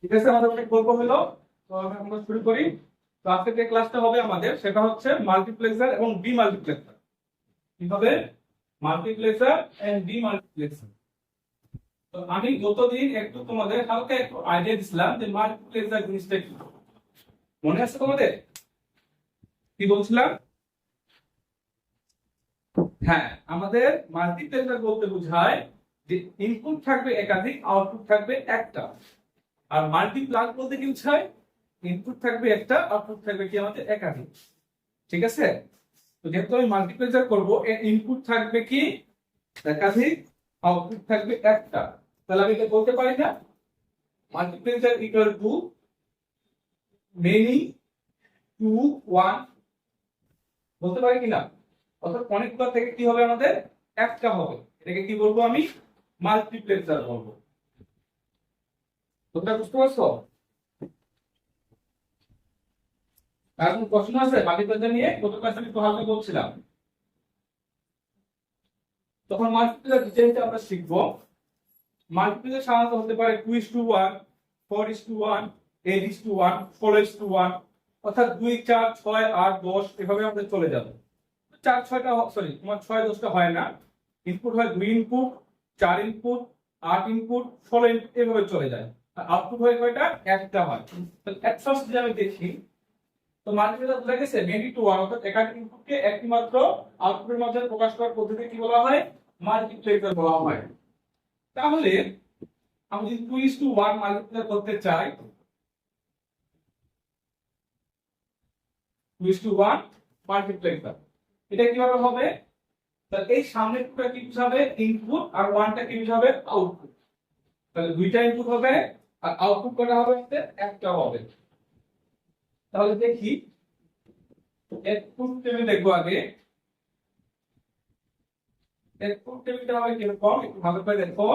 ঠিক আছে, আমাদের অনেক গল্প হলো। তো আমরা শুরু করি। তো আজকে যে ক্লাসটা হবে আমাদের সেটা হচ্ছে মাল্টিপ্লেক্সার এবং ডি মাল্টিপ্লেক্সার। কি হবে? Multiplexer and demultiplexer. তো আমি গতদিন একটু তোমাদের হালকা একটু আইডিয়া দিছিলাম যে মাল্টিপ্লেক্সার জিনিসটা কি। মনে আছে তোমাদের? কি বলছিলাম? হ্যাঁ, আমাদের মাল্টিপ্লেক্সার বলতে বোঝায় যে ইনপুট থাকবে একাধিক, আউটপুট থাকবে একটা। আর মাল্টিপ্লাগ বলতে কি বোঝায়? ইনপুট থাকবে একটা, আউটপুট থাকবে কি আমাদের একাধিক। ঠিক আছে? তো যেহেতু আমি মাল্টিপ্লেক্সার করব, এর ইনপুট থাকবে কি একাধিক, আউটপুট থাকবে একটা। তাহলে আমি এটা বলতে পারি না multiplexer equal to many two one, বলতে পারি কিনা? অর্থাৎ অনেকগুলো থেকে কি হবে আমাদের একটা হবে। এটাকে কি বলবো? আমি মাল্টিপ্লেক্সার বলবো। তোমরা বুঝতে পারছো? এখন প্রশ্ন আছে মাল্টিপ্লেক্সার নিয়ে? গত ক্লাসে আমি একটু হালকা বলছিলাম। তখন মাল্টিপ্লেক্সার ডিজাইনটা আমরা শিখবো। মাল্টিপ্লেক্সার সাধারণত হতে পারে 2:1, 4:1, 8:1, 4:1, অর্থাৎ 2, 4, 6, 8, 10 এভাবে আমাদের চলে যাবে। 4, 6টা সরি তোমার 6, 10টা হয় না। ইনপুট হয় 2 ইনপুট, 4 ইনপুট, 8 ইনপুট, 16 ইনপুট এভাবে চলে যায়। আর আউটপুট হয় কয়টা? একটা হয়। তাহলে এট ফার্স্ট যদি আমি দেখি, তো মাল্টিপ্লেক্সার বোঝা গেছে মেনি টু ওয়ান, অর্থাৎ একাধিক ইনপুটকে একটি মাত্র আউটপুটের মাধ্যমে প্রকাশ করার পদ্ধতিকে কি বলা হয়? মাল্টিপ্লেক্সার বলা হয়। তাহলে আমি যদি 2:1 মাল্টিপ্লাই করতে চাই, 2:1 মাল্টিপ্লেক্সার, এটা কিভাবে হবে? তাহলে এই সামনের টুটা কি বুঝাবে? ইনপুট, আর ওয়ানটা কি বুঝাবে? আউটপুট। তাহলে দুইটা ইনপুট হবে আর আউটপুট করা হবে একটা হবে। তাহলে দেখি এর ট্রুথ টেবিল দেখবো আগে। এর ট্রুথ টেবিলটা হবে কিরকম একটু ভালো করে দেখো।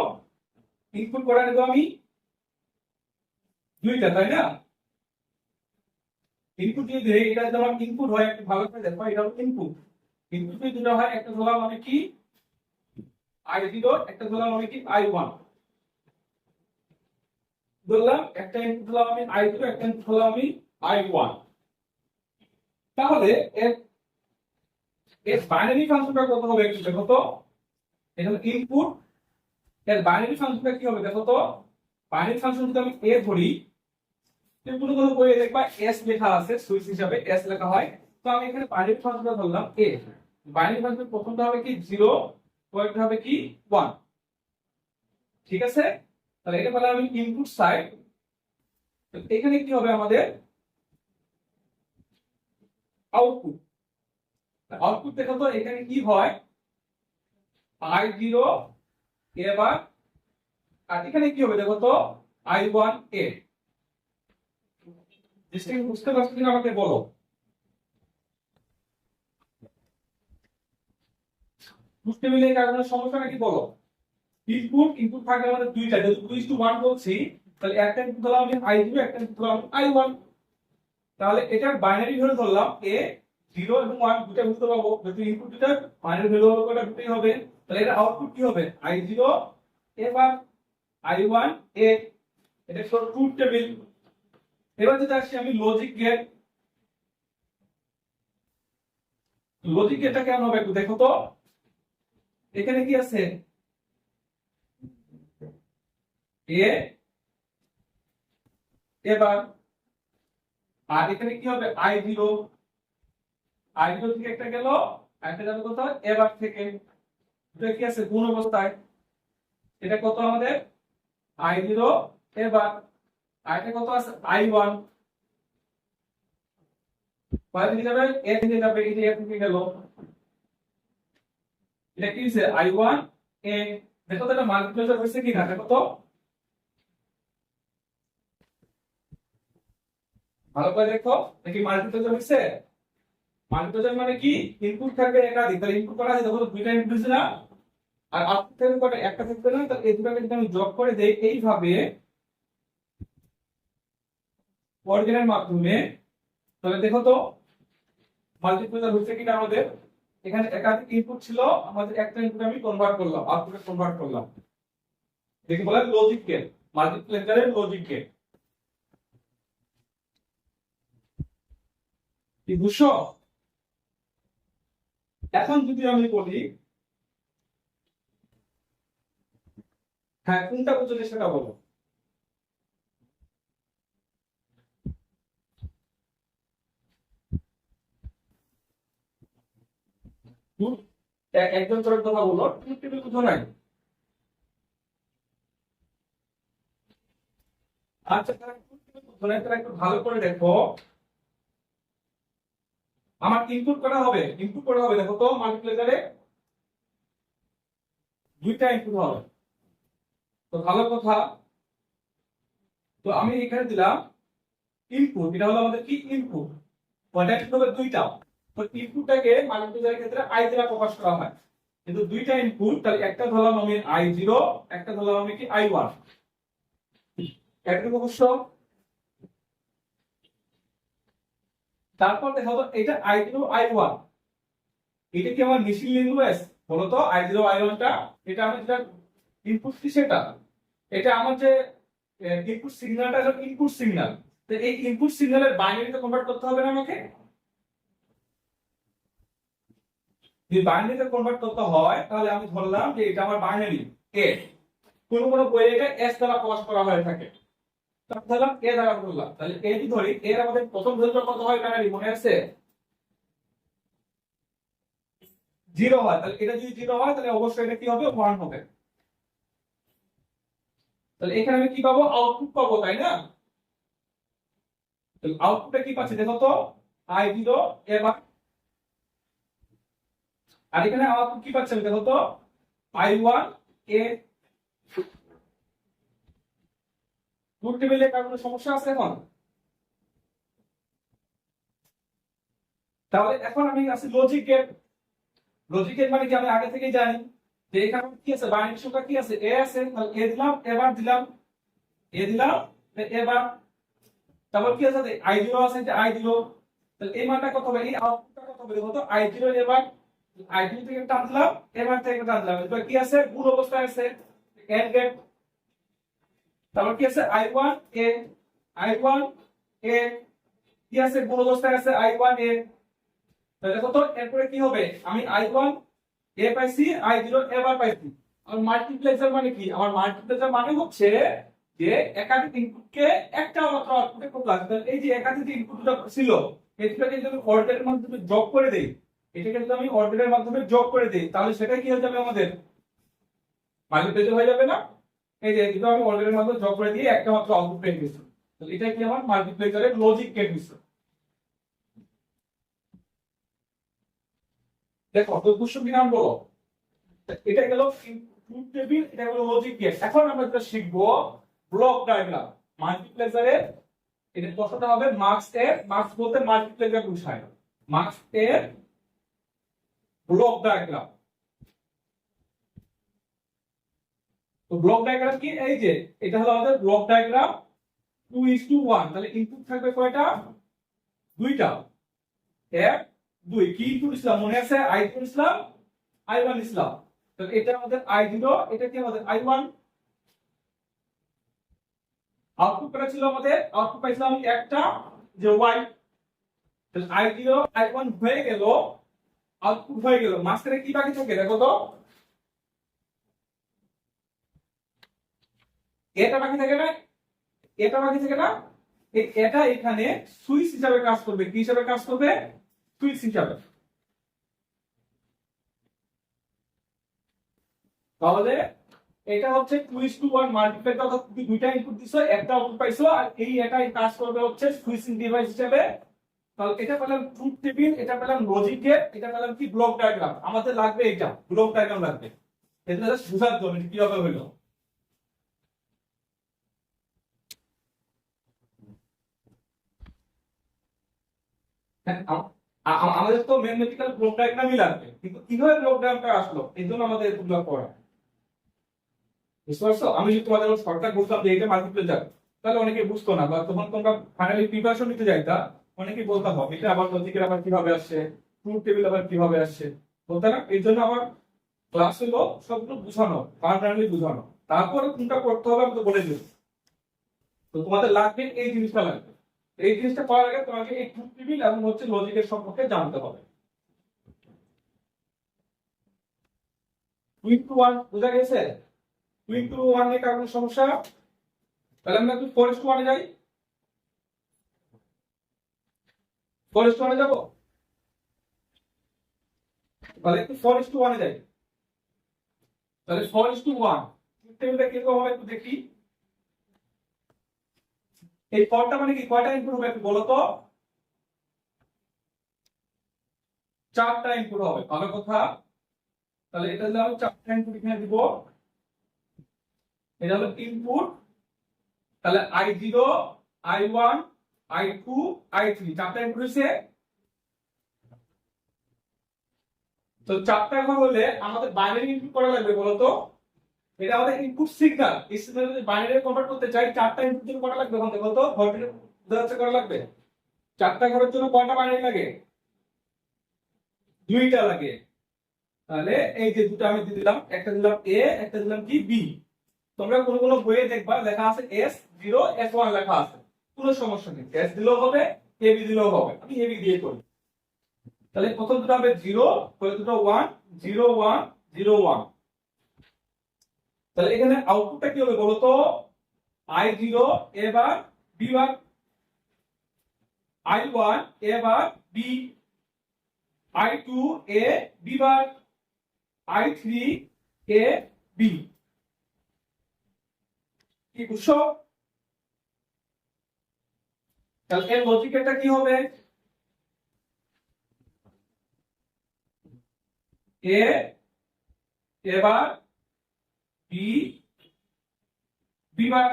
ইনপুট করা নেব আমি দুইটা, তাই না? ইনপুট যদি দেই, এটা যদি আমার ইনপুট হয়, একটু ভালো করে দেখো, এটা হলো ইনপুট। ইনপুট যদি দুটো হয়, একটা ধরলাম আমি কি i0, একটা ধরলাম আমি কি i1। ধরলাম একটা ইনপুট ধরলাম আমি i0, একটা ইনপুট ধরলাম আমি i1। তাহলে এর এর বাইনারি ফাংশনটা কত হবে একটু দেখো তো। এটা হলো ইনপুট, এর বাইনারি ফাংশনটা কি হবে দেখো তো। বাইনারি ফাংশন যদি আমি a ধরি, কোনো কোনো বইয়ে দেখবা s লেখা আছে, সুইচ হিসাবে s লেখা হয়। তো আমি এখানে বাইনারি ফাংশনটা ধরলাম a। বাইনারি ফাংশন প্রথমটা হবে কি 0, পরেরটা হবে কি 1। ঠিক আছে? তাহলে এটা বলে আমি ইনপুট সাইড। তো এখানে কি হবে আমাদের? আউটপুট। আউটপুট দেখো তো এখানে কি হয়? i0 এবার, আর এখানে কি হবে দেখো তো? i1 a। জিনিসটা বুঝতে পারছো কিনা আমাকে বলো। বুঝতে মিলে এই কারণে সমস্যাটা কি বলো? ইনপুট থাকবে আমাদের দুইটা, যেহেতু 2:1 বলছি, তাহলে একটা ইনপুট ধরলাম আমি i0, একটা ইনপুট ধরলাম i1। তাহলে এটার বাইনারি ভ্যালু ধরলাম a, 0 এবং 1 দুটো বুঝতে পারবো, যেহেতু ইনপুট দুটো বাইনারি ভ্যালু হবে কোটা দুটোই হবে। তাহলে এটা আউটপুট কি হবে? i0 এবার i1 a। এটা হলো ট্রুথ টেবিল। এবার যদি আসি আমি লজিক গেট। লজিক গেটটা কেমন হবে একটু দেখো তো। এখানে কি আছে? a এবার, আর এখানে কি হবে? i0, i0 থেকে একটা গেল, একটা যাবে কোথায়? এবার থেকে। এটা কি আছে? গুণ অবস্থায়। এটা কত আমাদের? i0 এবার, আর এটা কত আছে? i1। পরে থেকে যাবে a থেকে যাবে, এই যে a থেকে গেল। এটা কি হইছে? i1 a। দেখো তো এটা মাল্টিপ্লিকেশন হইছে কি না দেখো তো। ভালো করে দেখো, দেখি মাল্টিপ্লিকেশন হইছে। মাল্টিপ্লিকেশন মানে কি? ইনপুট থাকবে একাধিক, তাহলে ইনপুট করা আছে দেখো তো, দুইটা ইনপুট দিছে না? আর আউটপুট থাকবে কয়টা? একটা থাকবে না? তাহলে এই দুটোকে যদি আমি যোগ করে দেই এইভাবে অর্গেনের মাধ্যমে, তাহলে দেখো তো মাল্টিপ্লিকেশন হচ্ছে কিনা আমাদের। এখানে একাধিক ইনপুট ছিল, আমাদের একটা ইনপুট আমি কনভার্ট করলাম, আউটপুটে কনভার্ট করলাম। দেখি বলে লজিক গেট, মাল্টিপ্লিকেশনের লজিক গেট। কি বুঝছো? এখন যদি আমি বলি, হ্যাঁ কোনটা বুঝছো সেটা বলো। হুম? একজন করে কথা বলো, ট্রুথ টেবিল কোথাও নাই। আচ্ছা তারা ট্রুথ টেবিল কোথাও নাই, তারা একটু ভালো করে দেখো। আমার ইনপুট করা হবে, ইনপুট করা হবে, দেখো তো মাল্টিপ্লেজারে দুইটা ইনপুট হবে। তো ভালো কথা, তো আমি এখানে দিলাম ইনপুট, এটা হলো আমাদের কি ইনপুট, ওটা কি হবে দুইটা। তো ইনপুটটাকে মাল্টিপ্লেজারের ক্ষেত্রে আই দ্বারা প্রকাশ করা হয়, কিন্তু দুইটা ইনপুট, তাহলে একটা ধরলাম আমি i0, একটা ধরলাম আমি কি i1। একটু অবশ্য, তারপর দেখো তো এটা i0 i1, এটা কি আমার মেশিন ল্যাঙ্গুয়েজ বলো তো? i0 i1 টা এটা আমি যেটা ইনপুট দিছি, সেটা এটা আমার যে ইনপুট সিগন্যালটা হলো ইনপুট সিগন্যাল। তো এই ইনপুট সিগন্যালের বাইনারিতে কনভার্ট করতে হবে না আমাকে? যদি বাইনারিতে কনভার্ট করতে হয় তাহলে আমি ধরলাম যে এটা আমার বাইনারি এ, কোন কোন বইয়ে এটা এস দ্বারা প্রকাশ করা হয়ে থাকে, তাহলে ধরলাম এ দ্বারা বললাম, তাহলে এ যদি ধরি, এর আমাদের প্রথম ভেক্টর কত হয় বাইনারি মনে আছে? 0 হয়, তাহলে এটা যদি 0 হয় তাহলে অবশ্যই এটা কি হবে 1 হবে। তাহলে এখানে আমি কি পাবো? আউটপুট পাবো, তাই না? তাহলে আউটপুটে কি পাচ্ছি দেখো তো, i0 এবার, আর এখানে আউটপুট কি পাচ্ছি আমি দেখো তো, i1 এ। ট্রুথ টেবিলে কার কোনো সমস্যা আছে এখন? তাহলে এখন আমি আছে লজিক গেট। লজিক গেট মানে কি আমি আগে থেকেই জানি যে এখানে কি আছে, বাইনারি সংখ্যা কি আছে, এ আছে, তাহলে এ দিলাম, এবার দিলাম, এ দিলাম, এবার, তারপর কি আছে i0 আছে, যে i0, তাহলে এই মানটা কত হবে, এই আউটপুটটা কত হবে দেখো তো, i0 এবার i0 থেকে টান দিলাম, এবার থেকে টান দিলাম, এবার কি আছে গুণ অবস্থায় আছে, এন্ড গেট। তারপর কি আছে i1 এ, i1 এ কি আছে গুণ অবস্থায় আছে i1 এ। তাহলে দেখো তো এরপরে কি হবে, আমি i1 এ পাইছি, i0 এবার পাইছি। আর মাল্টিপ্লেক্সার মানে কি? আমার মাল্টিপ্লেক্সার মানে হচ্ছে যে একাধিক ইনপুটকে একটা মাত্র আউটপুটে খুব লাগবে। তাহলে এই যে একাধিক ইনপুটটা ছিল, এটাকে যদি আমি অর্ডারের মাধ্যমে যোগ করে দেই, এটাকে যদি আমি অর্ডারের মাধ্যমে যোগ করে দেই, তাহলে সেটা কি হয়ে যাবে আমাদের মাল্টিপ্লেক্সার হয়ে যাবে না? এই যে এটা আমি অর্ডারের মাধ্যমে যোগ করে দিয়ে একটা মাত্র আউটপুট পেয়ে গেছি। তাহলে এটা কি আমার মাল্টিপ্লেক্সারের লজিক গেট বিষয়। দেখো তো কোশ্চেন কি নাম বলো, এটা গেল ট্রুথ টেবিল, এটা গেল লজিক গেট। এখন আমরা যেটা শিখবো ব্লক ডায়াগ্রাম মাল্টিপ্লেক্সারে। এটা কতটা হবে মার্কস এর, মার্কস বলতে মাল্টিপ্লেক্সার বুঝায়, মার্কস এর ব্লক ডায়াগ্রাম। তো ব্লক ডায়াগ্রাম কি, এই যে এটা হলো আমাদের ব্লক ডায়াগ্রাম 2:1। তাহলে ইনপুট থাকবে কয়টা? দুইটা, এক দুই। কি ইনপুট ইসলাম মনে আছে? i2 ইসলাম, i1 ইসলাম। তাহলে এটা আমাদের i0, এটা কি আমাদের i1। আউটপুট করা ছিল আমাদের, আউটপুট পাইছিলাম আমি একটা, যে y। তাহলে i0 i1 হয়ে গেল, আউটপুট হয়ে গেল, মাঝখানে কি বাকি থাকে দেখো তো, এটা বাকি থাকে না, এটা বাকি থাকে না। এটা এখানে সুইচ হিসাবে কাজ করবে, কি হিসাবে কাজ করবে? সুইচ হিসাবে। তাহলে এটা হচ্ছে 2:1 মাল্টিপ্লাই, অর্থাৎ তুমি দুইটা ইনপুট দিছো, একটা আউটপুট পাইছো, আর এই এটাই কাজ করবে হচ্ছে সুইচিং ডিভাইস হিসেবে। তাহলে এটা পেলাম ট্রুথ টেবিল, এটা পেলাম লজিক গেট, এটা পেলাম কি ব্লক ডায়াগ্রাম। আমাদের লাগবে এটা ব্লক ডায়াগ্রাম লাগবে, এটা জাস্ট বুঝার জন্য কিভাবে হলো। হ্যাঁ, আমাদের তো ম্যাথমেটিক্যাল ব্লক ডায়াগ্রামই লাগবে, কিন্তু কিভাবে ব্লক ডায়াগ্রামটা আসলো এই জন্য আমাদের এগুলো পড়া। বুঝতে পারছো? আমি যদি তোমাদের শর্টকাট বলতাম যে এটা মাল্টিপ্লেক্সার, তাহলে অনেকে বুঝতো না, বা তখন তোমরা ফাইনালি প্রিপারেশন নিতে যাইতা, অনেকে বলতাম এটা আবার লজিকের আবার কিভাবে আসছে, ট্রুথ টেবিল আবার কিভাবে আসছে, বলতে না। এই জন্য আমার ক্লাস হলো সবগুলো বুঝানো, ফাইনালি বুঝানো, তারপরে কোনটা করতে হবে আমি তো বলে দিই। তো তোমাদের লাগবে এই জিনিসটা লাগবে, এই জিনিসটা করার আগে তোমাকে এই ট্রুথ টেবিল এবং হচ্ছে লজিকের সম্পর্কে জানতে হবে। 2 into 1 বুঝা গেছে? 2 into 1 এর কারণে সমস্যা, তাহলে আমরা একটু 4 into 1 এ যাই। 4 into 1 এ যাব, তাহলে একটু 4 into 1 এ যাই। তাহলে 4 into 1 ট্রুথ টেবিলটা কিরকম হবে একটু দেখি। এই 4টা মানে কি কয়টা ইনপুট হবে একটু বলো তো? 4টা ইনপুট হবে, ভালো কথা। তাহলে এটা হলো 4টা ইনপুট এখানে দিব, এটা হলো ইনপুট। তাহলে i0 i1 i2 i3 চারটা ইনপুট হইছে। তো চারটা ঘর হলে আমাদের বাইনারি ইনপুট করা লাগবে বলো তো। এটা আমাদের ইনপুট সিগন্যাল, এই সিগন্যাল যদি বাইনারি কনভার্ট করতে চাই চারটা ইনপুট জন্য করা লাগবে বলতে বলো তো, ঘরটা উদাহরণ করা লাগবে। চারটা ঘরের জন্য কয়টা বাইনারি লাগে? দুইটা লাগে। তাহলে এই যে দুটো আমি দিয়ে দিলাম, একটা দিলাম এ, একটা দিলাম কি বি। তোমরা কোন কোন বইয়ে দেখবা লেখা আছে S0 S1 লেখা আছে, কোনো সমস্যা নেই, S দিলেও হবে এ বি দিলেও হবে, আমি এ বি দিয়ে করি। তাহলে প্রথম দুটো হবে 0, পরে দুটো 1 0 1 0 1। তাহলে এখানে আউটপুটটা কি হবে বলো তো? I0 এবার বি বার, I1 এবার B, I2 A B bar, I3 A B. কি বুঝছো? তাহলে এর লজিকটা কি হবে? এ এবার বি বি বার,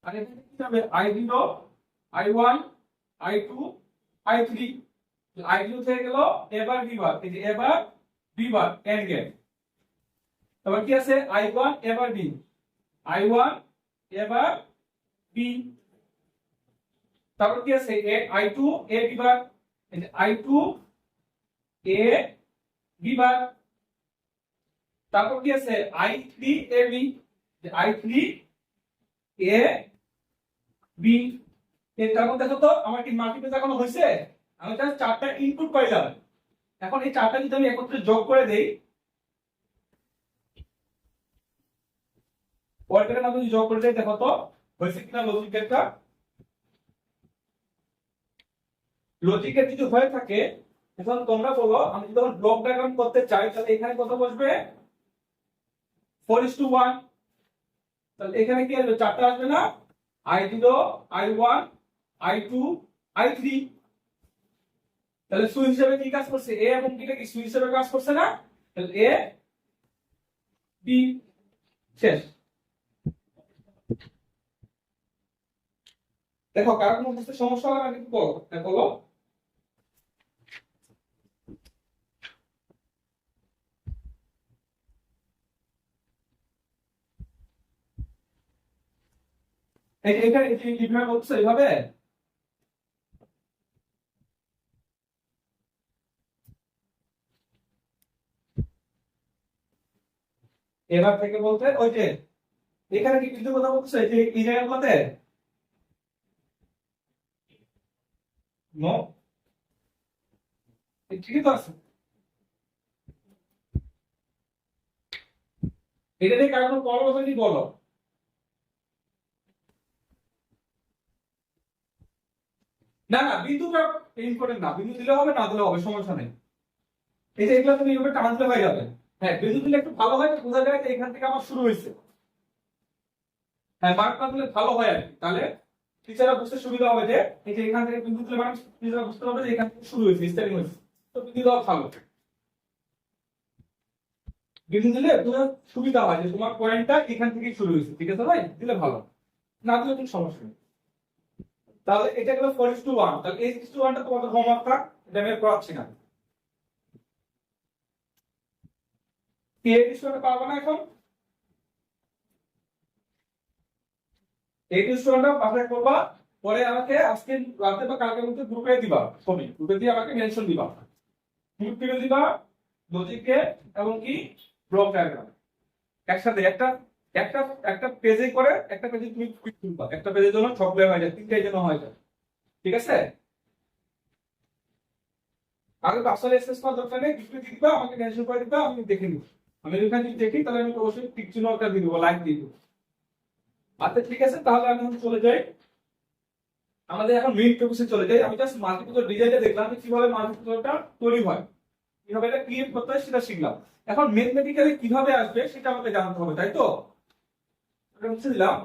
আর এখানে কি হবে? I0 I1 I2 I3। I0 থেকে গেল এবার বি বার, এই যে এবার বি বার এন্ড গেট। তারপর কি আছে? I1 এবার বি, I1 এবার বি। তারপর কি আছে? I2 এ বি বার, এই যে I2 এ বি বার। তারপর কি আছে? I3 A B, I3 A B. তারপর দেখো তো আমার কি মাল্টিপ্লাই এখনো হয়েছে? আমি জাস্ট চারটা ইনপুট পাইলাম। এখন এই চারটা যদি আমি একত্রে যোগ করে দেই, পরেরটা না যদি যোগ করে দেই দেখো তো হয়েছে কিনা লজিকেরটা। লজিকের যদি হয়ে থাকে এখন তোমরা বলো, আমি যদি ব্লক ডায়াগ্রাম করতে চাই তাহলে এখানে কত বসবে? 4:1। তাহলে এখানে কি আসবে? চারটা আসবে না? I0 I1 I2 I3। তাহলে সুই হিসেবে কি কাজ করছে? এ এবং বিটা কি সুই হিসেবে কাজ করছে না? তাহলে এ বি, শেষ। দেখো কার কোনো বুঝতে সমস্যা হবে না কিন্তু বলো, বলো। এটা কিভাবে বলছো এইভাবে? এবার থেকে বলতে ওই যে এখানে কি কিছু কথা বলছো এই যে এই জায়গাগুলোতে? নো, ঠিকই তো আছে। এটা নিয়ে কারণ প্রবলেম হবে কি বলো? না না, বিন্দুটা ইম্পর্টেন্ট না, বিন্দু দিলে হবে না দিলে হবে, সমস্যা নেই। এই যে এগুলো তুমি এইভাবে টান দিলে হয়ে যাবে। হ্যাঁ, বিন্দু দিলে একটু ভালো হয়, বোঝা যায় যে এখান থেকে আমার শুরু হয়েছে। হ্যাঁ, মার্ক না দিলে ভালো হয় আর কি, তাহলে টিচাররা বুঝতে সুবিধা হবে যে এই যে এখান থেকে বিন্দু দিলে মানে টিচাররা বুঝতে পারবে যে এখান থেকে শুরু হয়েছে, স্টার্টিং হয়েছে। তো বিন্দু দেওয়া ভালো, বিন্দু দিলে তোমার সুবিধা হয় যে তোমার পয়েন্টটা এখান থেকেই শুরু হয়েছে, ঠিক আছে ভাই? দিলে ভালো, না দিলে কোনো সমস্যা নেই। তাহলে এটা গেল 4:1। তাহলে এই 4:1টা তোমাদের হোমওয়ার্ক থাক, এটা আমি আর করাচ্ছি না। কি এই বিষয়টা পারবে না এখন? এই বিষয়টা বাসায় করবা, পরে আমাকে আজকে রাতে বা কালকের মধ্যে গ্রুপে দিবা, ছবি গ্রুপে দিয়ে আমাকে মেনশন দিবা, গ্রুপ থেকে দিবা লজিকে এবং কি ব্লক ডায়াগ্রাম একসাথে একটা একটা একটা পেজে করে, একটা পেজে তুমি তুলবা, একটা পেজের জন্য সবগুলো হয়ে যায়, তিনটাই যেন হয়ে যায়। ঠিক আছে, আগে আসলে এক্সেস করার দরকার নেই, কিছু দিবা আমাকে ক্যান্সেল করে দিবা, আমি দেখে নিব। আমি এখানে যদি দেখি তাহলে আমি অবশ্যই টিক চিহ্ন একটা দিয়ে দেবো, লাইক দিয়ে দেবো। আচ্ছা ঠিক আছে, তাহলে আমি এখন চলে যাই, আমাদের এখন মেইন টপিকে চলে যাই। আমি জাস্ট মাল্টিপ্লিকেশন ডিজাইনটা দেখলাম যে কিভাবে মাল্টিপ্লিকেশনটা তৈরি হয়, কিভাবে এটা ক্রিয়েট করতে হয় সেটা শিখলাম। এখন ম্যাথমেটিক্যালি কিভাবে আসবে সেটা আমাকে জানতে হবে, তাই তো? এটা মুছে দিলাম।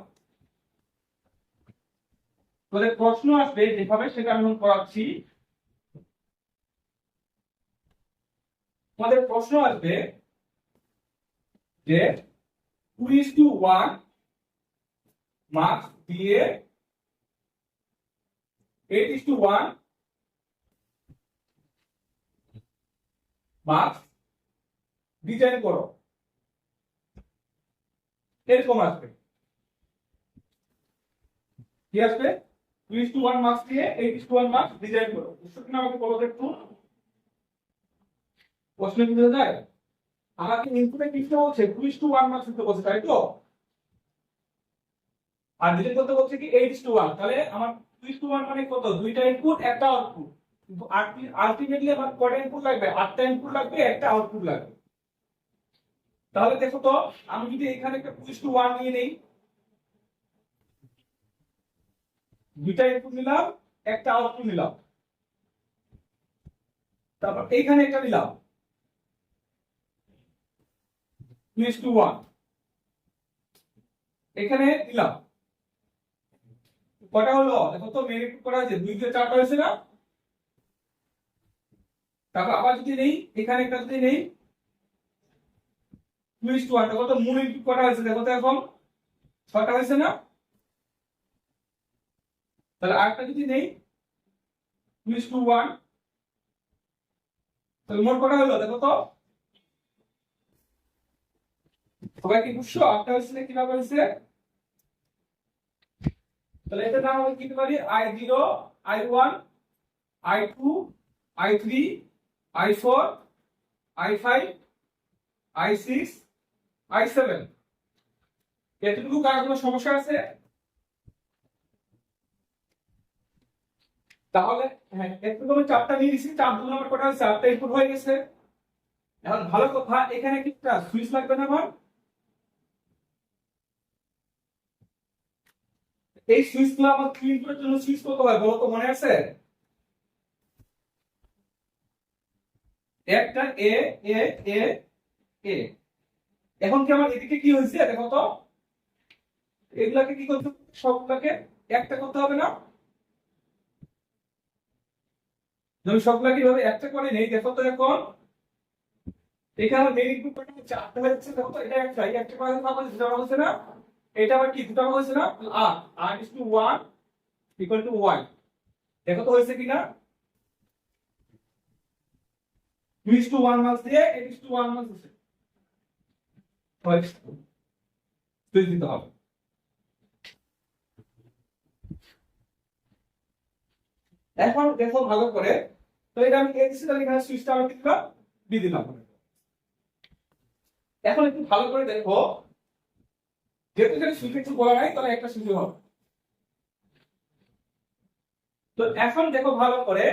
তাহলে প্রশ্ন আসবে যেভাবে সেটা আমি এখন করাচ্ছি। আমাদের প্রশ্ন আসবে যে 2:1 মার্কস দিয়ে 8:1 মার্কস ডিজাইন করো, এরকম আসবে। কি আসবে? 2:1 মার্কস দিয়ে 8:1 মার্কস ডিজাইন করো। বুঝছো কিনা আমাকে বলো তো একটু। প্রশ্ন কি বোঝা যায়? আমাকে ইনপুটে কি বলছে? 2:1 মার্কস দিতে বলছে, তাই তো? আর ডিজাইন করতে বলছে কি 8:1। তাহলে আমার 2:1 মানে কত? দুইটা ইনপুট একটা আউটপুট। কিন্তু আলটিমেটলি আমার কয়টা ইনপুট লাগবে? 8টা ইনপুট লাগবে, একটা আউটপুট লাগবে। তাহলে দেখো তো, আমি যদি এখানে একটা 2:1 নিয়ে নেই, দুইটা ইনপুট নিলাম, একটা আউটপুট নিলাম, তারপর এইখানে একটা নিলাম 2:1, এখানে দিলাম, কটা হলো দেখো তো, মেরিট করা হয়েছে 2 দিয়ে 4টা হয়েছে না? তারপর আবার যদি নেই, এখানে একটা যদি নেই 2:1, দেখো তো মূল ইনপুট কটা হয়েছে, দেখো তো এখন 6টা হয়েছে না? তাহলে আরেকটা যদি নেই 2:1, তাহলে মোট কটা হলো দেখো তো। সবাই কি বুঝছো আটটা হয়েছে না কিভাবে হয়েছে? তাহলে এটার নাম আমি কি দিতে পারি? I0, I1, I2, I3, I4, I5, I6, I7। এতটুকু কার কোনো সমস্যা আছে? তাহলে হ্যাঁ, এতটুকু আমি চারটা নিয়ে নিছি, 4 দুগুণ আমার কটা হয়েছে? 8টা ইনপুট হয়ে গেছে। এখন ভালো কথা, এখানে একটা সুইচ লাগবে না আমার? এই সুইচ গুলো আমার 3 ইনপুটের জন্য সুইচ কত হয় বলো তো, মনে আছে? একটা এ এ এ এ। এখন কি আমার এদিকে কি হয়েছে দেখো তো, এগুলাকে কি করতে হবে? সবগুলাকে একটা করতে হবে না? যদি সবগুলাকে এইভাবে একটা করে নেই, দেখো তো এখন এখানে আমার মেইন ইনপুট কয়টা হচ্ছে? 8টা হচ্ছে, দেখো তো এটা একটা, এই একটা করে ভাগ হচ্ছে, দুটো হচ্ছে না? এটা আবার কি দুটো হচ্ছে না? আর r/1 = 1। দেখো তো হয়েছে কিনা? 2:1 মার্কস দিয়ে 8:1 মার্কস হচ্ছে, হয়েছে। তুই দিতে হবে। এখন দেখো ভালো করে, তো এটা আমি এসি তাহলে এখানে সুইচটা আমি দিলাম, দিয়ে দিলাম। এখন একটু ভালো করে দেখো, যেহেতু এখানে সুইচ কিছু বলা নাই, তাহলে একটা সুইচ হবে। তো এখন দেখো ভালো করে,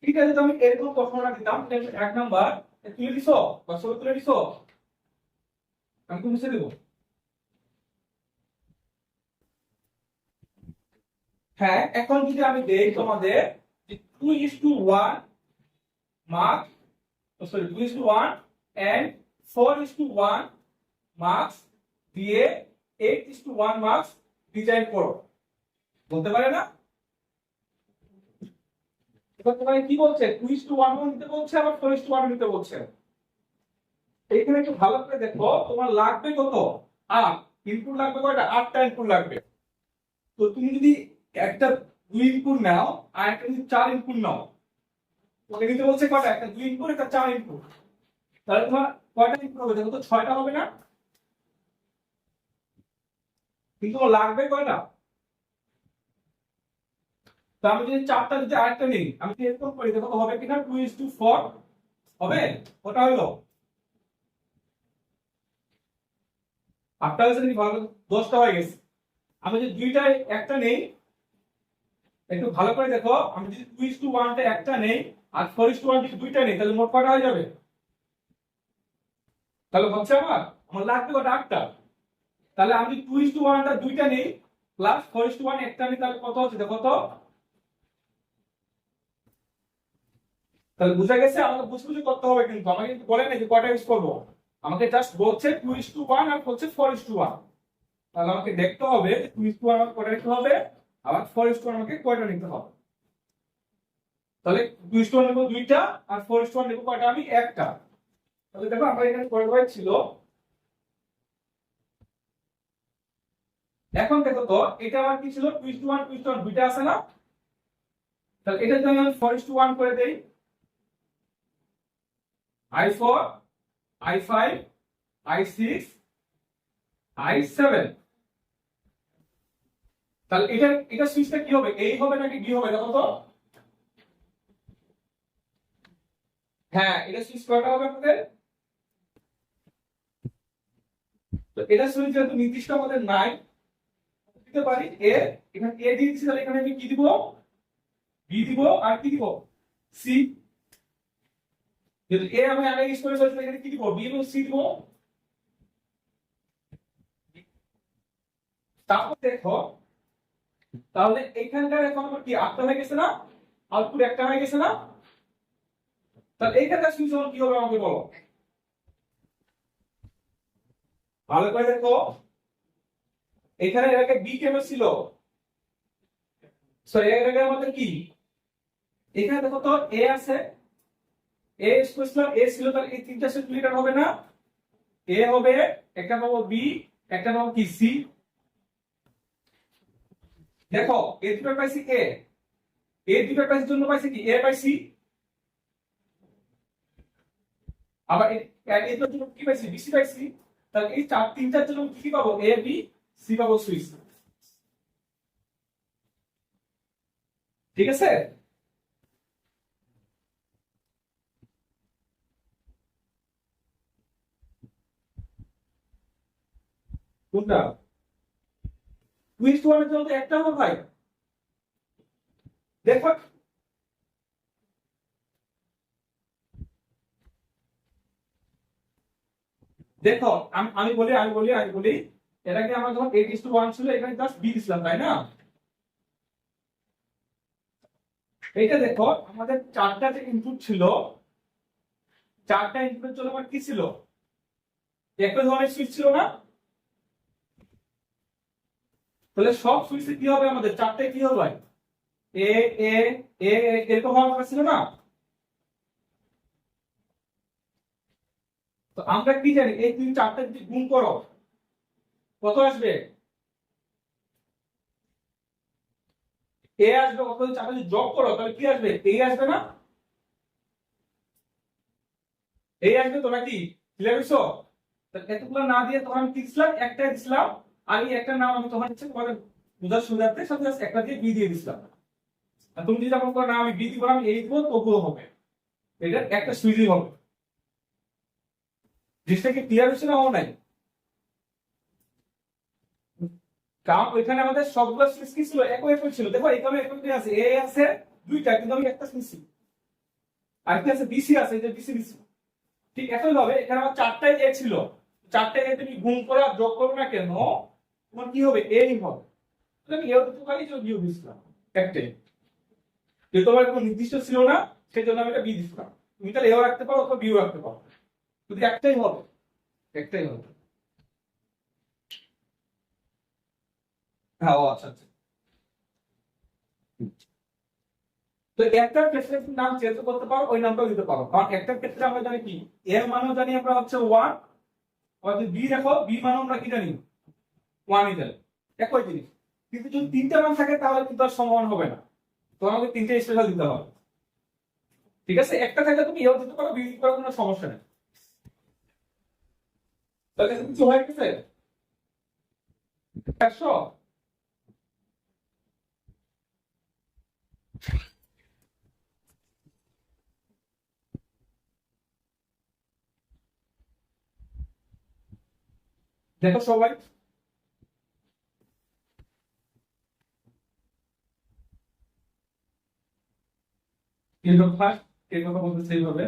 ঠিক আছে, তো আমি এরকম প্রশ্নটা দিতাম, এটা 1 নাম্বার তুলে দিছো বা ছবি তুলে দিছো, আমি তো মুছে দেবো। হ্যাঁ, এখন যদি আমি দেই তোমাদের 2:1 মার্কস, সরি 2:1 and 4:1 মার্কস দিয়ে 8:1 মার্কস ডিজাইন করো, বলতে পারে না? এবার তোমাকে কি বলছে? 2:1 নিতে বলছে, আবার 4:1 নিতে বলছে। এইখানে একটু ভালো করে দেখো, তোমার লাগবে কত? 8 ইনপুট লাগবে, কয়টা? 8টা ইনপুট লাগবে। তো তুমি যদি একটা 2 ইনপুট নাও আর একটা যদি 4 ইনপুট নাও, তোমাকে দিতে বলছে কয়টা? একটা 2 ইনপুট, একটা 4 ইনপুট। তাহলে তোমার কয়টা ইনপুট হবে দেখো তো? 6টা হবে না? কিন্তু তোমার লাগবে কয়টা? তো আমি যদি 4টা যদি আরেকটা নিই, আমি যদি এরকম করি, দেখো তো হবে কিনা? 2:4 হবে? ওটা হলো 8টা হয়েছে নাকি? ভালো, 10টা হয়ে গেছে। আমি যদি দুইটা একটা নেই, একটু ভালো করে দেখো, আমি যদি 2:1 টা একটা নেই আর 4:1 যদি দুইটা নেই, তাহলে মোট কয়টা হয়ে যাবে? তাহলে হচ্ছে আমার লাগবে কটা? 8টা। তাহলে আমি 2:1 টা দুইটা নেই প্লাস 4:1 একটা নেই, তাহলে কত হচ্ছে দেখো তো। তাহলে বুঝা গেছে, আমাকে বুঝে বুঝে করতে হবে, কিন্তু আমাকে কিন্তু বলে না যে কয়টা ইউজ করবো, আমাকে জাস্ট বলছে 2:1 আর বলছে 4:1। তাহলে আমাকে দেখতে হবে 2:1 আমাকে কয়টা নিতে হবে, আবার 4:1 আমাকে কয়টা নিতে হবে। তাহলে 2:1 নেবো দুইটা আর 4:1 নেবো কয়টা? আমি একটা। তাহলে দেখো আমরা এখানে কয়টা ছিল। এখন দেখো তো, এটা আমার কি ছিল? 2:1 দুইটা আছে না? তাহলে এটা যদি আমি 4:1 করে দেই, I4 I5 I6 I7, তাহলে এটা সুইচটা কি হবে? এই হবে নাকি বি হবে দেখো তো। হ্যাঁ, এটা সুইচ কয়টা হবে আমাদের? তো এটা সুইচ যেহেতু নির্দিষ্ট আমাদের নাই, দিতে পারি এ, এখানে এ দিয়ে দিচ্ছি, তাহলে এখানে আমি কি দিব? বি দিব, আর কি দিব? সি। যদি এ আমি আগে ইউজ করে ফেলছি, এখানে কি দিব? বি এবং সি দিব। তারপর দেখো, তাহলে এখানকার এখন আমার কি 8টা হয়ে গেছে না? আউটপুট একটা হয়ে গেছে না? তাহলে এইখানকার সুইচ কি হবে আমাকে বলো। ভালো করে দেখো, এখানে এর আগে বি কেন ছিল? সরি, এর আগে আমাদের কি? এখানে দেখো তো এ আছে, এ স্পেশাল এ ছিল, তাহলে এই তিনটা সেট লিটার হবে না? এ হবে, একটা পাবো বি, একটা পাবো কি সি। দেখো এ দুটো পাইছি এ, এ দুটো পাইছি জন্য পাইছি কি? এ পাইছি। আবার এই তো দুটো কি পাইছি? বিসি পাইছি। তাহলে এই তিনটার জন্য কি পাবো? এ বি সি পাবো সুইচ। ঠিক আছে? কোনটা? টুইস্ট ওয়ানের জন্য তো একটা হবে ভাই। দেখো, দেখো আমি বলি এটাকে আমরা যখন 8:1 ছিল, এখানে জাস্ট বি দিছিলাম, তাই না? এইটা দেখো, আমাদের চারটা যে ইনপুট ছিল, চারটা ইনপুটের জন্য আমার কি ছিল? একটা ধরনের সুইচ ছিল না? তাহলে সব সুইচে কি হবে? আমাদের চারটায় কি হবে ভাই? এ এ এ এরকম হওয়ার কথা ছিল না? তো আমরা কি জানি, এই তুমি চারটা যদি গুণ করো কত আসবে? এ আসবে কত? চারটা যদি যোগ করো তাহলে কি আসবে? এ আসবে না? এই আসবে তো নাকি? ক্লিয়ার হইছো? এতগুলো না দিয়ে তখন আমি কি দিছিলাম? একটাই দিছিলাম। আর এই একটা নাম আমি তখন হচ্ছে তোমাদের বুঝার সুবিধার্থে সাথে একটা দিয়ে বি দিয়ে দিছিলাম। আর তুমি যদি যখন করো না আমি বি দিব, আমি এই দিব, তবুও হবে। এটা একটা সুইচই হবে। জিনিসটা কি ক্লিয়ার হচ্ছে না? নাই? কারণ ওইখানে আমাদের সবগুলো সুইচ কি ছিল? একই একই ছিল। দেখো এখানে একই আছে, এ আছে দুইটা, কিন্তু আমি একটা সুইচ, আর কি আছে? বিসি আছে, এই যে বিসি বিসি। ঠিক একই ভাবে এখানে আমার চারটাই এ ছিল, চারটায় এ তুমি গুণ করো আর যোগ করো না কেন, তোমার কি হবে? এই হবে। আমি এও দিতে পারি, যে বিও দিছিলাম একটাই, যে তোমার কোনো নির্দিষ্ট ছিল না, সেই জন্য আমি এটা বি দিছিলাম। তুমি তাহলে এও রাখতে পারো অথবা বিও রাখতে পারো, যদি একটাই হবে, একটাই হবে। হ্যাঁ, ও আচ্ছা আচ্ছা। তো একটার ক্ষেত্রে তুমি নাম চেঞ্জ করতে পারো, ওই নামটাও দিতে পারো, কারণ একটার ক্ষেত্রে আমরা জানি কি, এর মানও জানি আমরা হচ্ছে 1, আর যদি বি রাখো, বি মান আমরা কি জানি? 1ই জানি। একই জিনিস। কিন্তু যদি তিনটা মান থাকে তাহলে কিন্তু আর সমান হবে না, তো আমাকে তিনটে স্পেশাল দিতে হবে। ঠিক আছে? একটা থাকলে তুমি এও দিতে পারো, বি দিতে পারো, কোনো সমস্যা নেই। তাহলে কিছু হয়ে গেছে? 100। দেখো সবাই, এর কথা বলতেছে এইভাবে।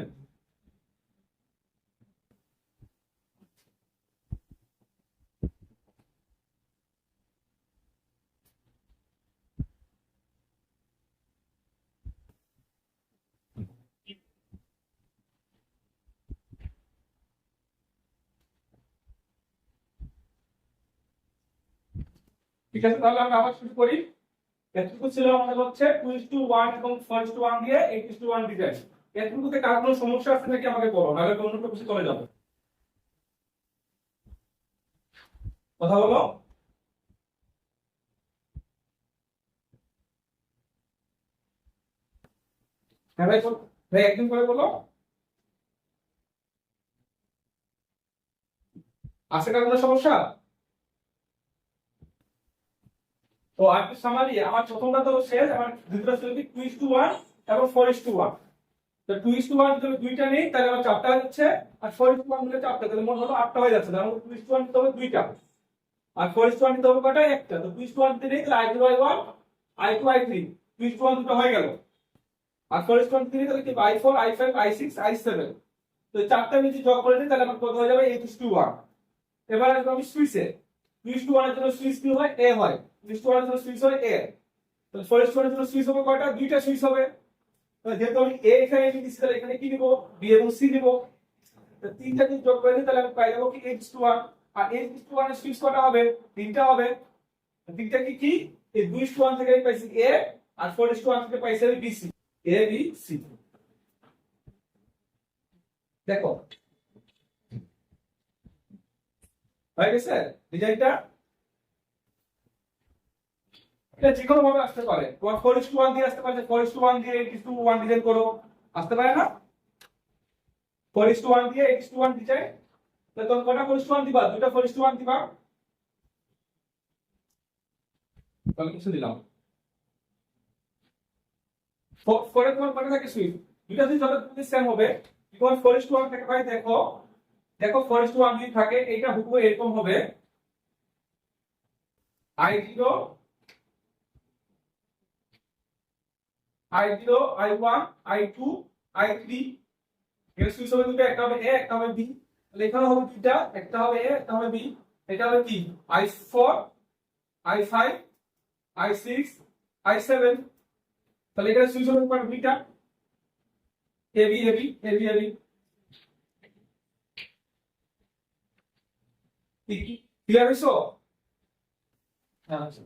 ঠিক আছে, তাহলে আমরা আবার শুরু করি। এতটুকু ছিল আমাদের হচ্ছে 2:1 এবং 4:1 দিয়ে 8:1 ডিজাইন। এতটুকুতে কার কোনো সমস্যা আছে নাকি আমাকে বলো, নাহলে অন্য কিছু চলে যাবে। কথা বলো। হ্যাঁ ভাই, ভাই একদিন করে বলো। আছে কার কোনো সমস্যা? তো আর কি সামারি, আমার প্রথমটা তো শেষ, আমার দুটো ছিল কি 2:1 এবং 4:1। তো 2:1 যদি দুইটা নেই তাহলে আমার চারটা হচ্ছে, আর 4:1 মিলে চারটা, তাহলে মোট হলো 8টা হয়ে যাচ্ছে। তাহলে আমাকে 2:1 নিতে হবে দুইটা, আর 4:1 নিতে হবে কয়টা? একটা। তো 2:1 দিতে নেই তাহলে I0 I1 I2 I3, 2:1 দুটো হয়ে গেল। আর 4:1 দিতে নেই তাহলে কি I4 I5 I6 I7। তো এই চারটা যদি যোগ করে দিই তাহলে আমার কত হয়ে যাবে? 8:1। এবার আসবো আমি সুইচে। 2:1 এর জন্য সুইচ কি হয়? A হয়। 2:1 এর জন্য সুইচ হয় A। তাহলে 4:1 এর জন্য সুইচ হবে কয়টা? দুইটা সুইচ হবে। যেহেতু আমি A এখানে দিচ্ছি তাহলে এখানে কি দিব? B এবং C দিব। তো তিনটা যদি যোগ করে দিই তাহলে আমি পাই যাবো কি 8:1। আর 8:1 এর সুইচ কটা হবে? তিনটা হবে। তিনটা কি কি? এই 2:1 থেকে আমি পাইছি A, আর 4:1 থেকে পাইছি আমি BC। A B C। দেখো হয়ে গেছে ডিজাইনটা। এটা যে কোনো ভাবে আসতে পারে, তোমার 4:1 দিয়ে আসতে পারে, 4:1 দিয়ে 8:1 ডিজাইন করো, আসতে পারে না? 4:1 দিয়ে 8:1 ডিজাইন, তাহলে তুমি কটা 4:1 দিবা? দুটো 4:1 দিবা। তাহলে কিছু দিলাম। পরে তোমার কটা থাকে সুইচ? দুটো সুইচ যত তুমি সেম হবে। তোমার 4:1 থেকে ভাই দেখো, দেখো 4:1 যদি থাকে এইটা হুবহু এরকম হবে। I0 I0 I1 I2 I3। এর সুইচ হবে দুটো, একটা হবে A একটা হবে B। তাহলে এখানে হবে দুইটা, একটা হবে A একটা হবে B। এটা হবে কি? I4 I5 I6 I7। তাহলে এখানে সুইচ হবে কয়টা? দুইটা, AB AB AB AB। Clear হইছো? আচ্ছা,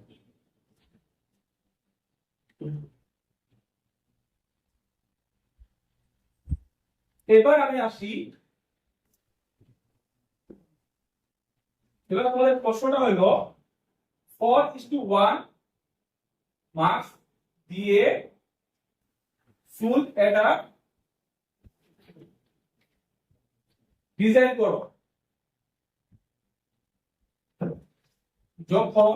এবার আমি আসি। এবার তোমাদের প্রশ্নটা হলো 4:1 মার্কস দিয়ে ফুল অ্যাডার ডিজাইন করো যখন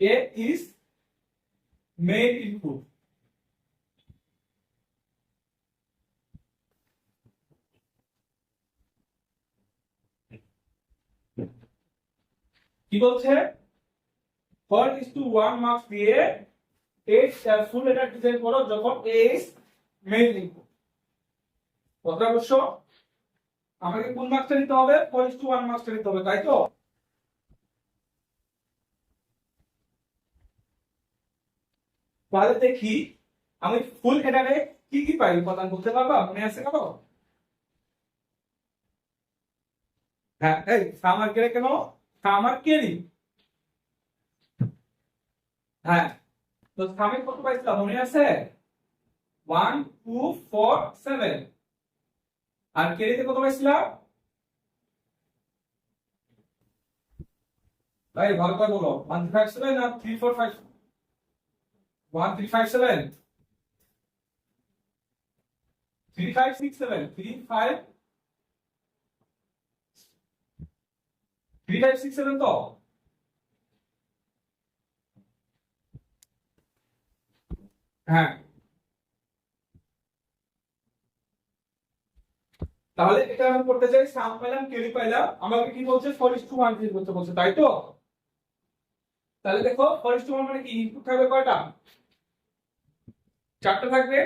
A is main input। কি বলছে? 4:1 মার্কস দিয়ে ফুল অ্যাডার ডিজাইন করো যখন A is main input। কথা অবশ্য আমাকে কোন মার্কসটা নিতে হবে? 4:1 মার্কসটা নিতে হবে, তাই তো? তাহলে দেখি আমি ফুল অ্যাডারে কি কি পাই, উপাদান বলতে পারবা? মনে আছে কারো? হ্যাঁ, এই সামার কেড়ে কেন? সামার কেড়ি। হ্যাঁ, তো সামে কত পাইছিলাম মনে আছে? 1 2 4 7। আর কেড়িতে কত পাইছিলাম? ভাই ভালো করে বলো, 1 3 5 7 না 3 4 5? 1 3 5 7 3 5 6 7 3 5 3 5 6 7 তো। হ্যাঁ, তাহলে এটা আমি করতে চাই, সাম পাইলাম কেড়ি পাইলাম, আমাকে কি বলছে? 4:1 ডিজাইন করতে বলছে, তাই তো? তাহলে দেখো 4:1 মানে কি? ইনপুট থাকবে কয়টা? চারটা থাকবে।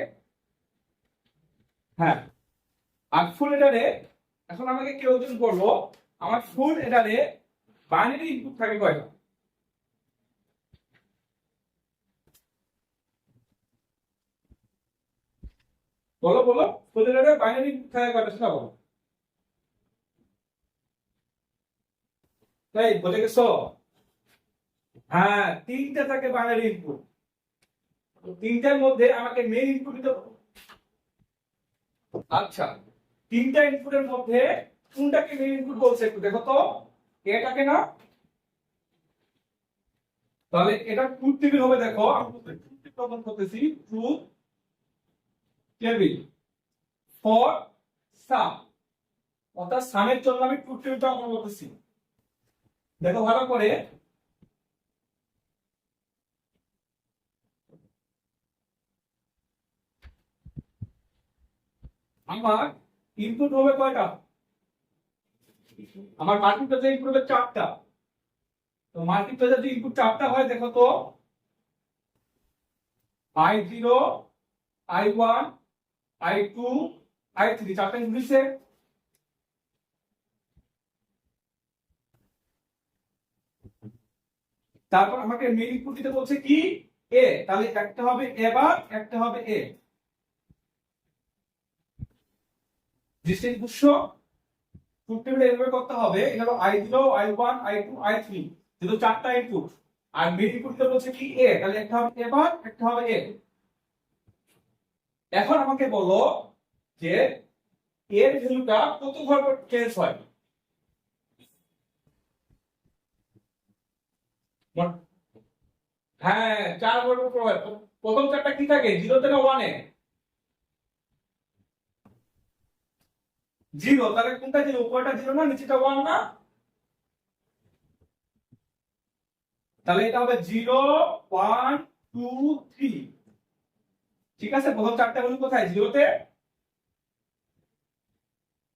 হ্যাঁ, আর ফুল এডারে এখন আমাকে কেউ একজন বলবো আমার ফুল এডারে বাইনারি ইনপুট থাকে কয়টা? বলো বলো, ফুল এডারে বাইনারি ইনপুট থাকে কয়টা সেটা বলো। তাই বলে গেছো? হ্যাঁ, তিনটা থাকে বাইনারি ইনপুট। তিনটার মধ্যে আমাকে মেইন ইনপুট দিতে হবে। আচ্ছা, তিনটা ইনপুটের মধ্যে কোনটাকে মেইন ইনপুট বলছে একটু দেখো তো। এটাকে না? তাহলে এটা ট্রুথ টেবিল হবে। দেখো আমি ট্রুথ টেবিল ওপেন করতেছি। ট্রুথ টেবিল ফর সাম, অর্থাৎ সামের জন্য আমি ট্রুথ টেবিলটা ওপেন করতেছি। দেখো ভালো করে, আমার ইনপুট হবে কয়টা? আমার মাল্টিপ্লেক্সার ইনপুট হবে চারটা। তো মাল্টিপ্লেক্সার যদি ইনপুট চারটা হয় দেখো তো, I0, I1, I2, I3 চারটা ইনপুট দিছে। তারপর আমাকে মেইন ইনপুট দিতে বলছে কি? এ। তাহলে একটা হবে এবার, একটা হবে এ। ডিসটেন্স বুঝছো? ট্রুথ টেবিল এভাবে করতে হবে। এটা হলো I0, I1, I2, I3, যেহেতু চারটা ইনপুট। আর মেইন ইনপুট দিতে বলছে কি? এ। তাহলে একটা হবে এবার, একটা হবে এ। এখন আমাকে বলো যে এর ভ্যালুটা কত ঘর চেঞ্জ হয়? হ্যাঁ, 4 ঘর পর হয়। প্রথম চারটা কি থাকে? 0 তে না 1 এ? 0। তাহলে কোনটা 0? উপরটা 0 না, নিচেটা 1 না? তাহলে এটা হবে 0, 1, 2, 3। ঠিক আছে, প্রথম চারটা ভ্যালু কোথায়? 0 তে।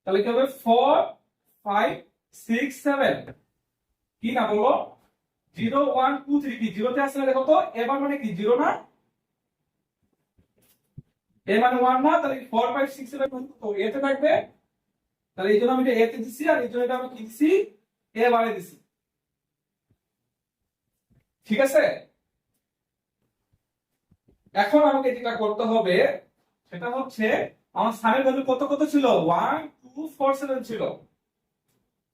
তাহলে কি হবে? 4, 5, 6, 7। কি না বলো? 0, 1, 2, 3 কি 0 তে আছে না? দেখো তো এবার মানে কি 0 না? এ মানে 1 না? তাহলে 4, 5, 6, 7 তো এতে থাকবে। তাহলে এই জন্য আমি এটা এতে দিছি, আর এই জন্য এটা আমি কি দিছি? এ বারে দিছি। ঠিক আছে, এখন আমাকে যেটা করতে হবে সেটা হচ্ছে আমার সামের ভ্যালু কত কত ছিল? 1, 2, 4, 7 ছিল।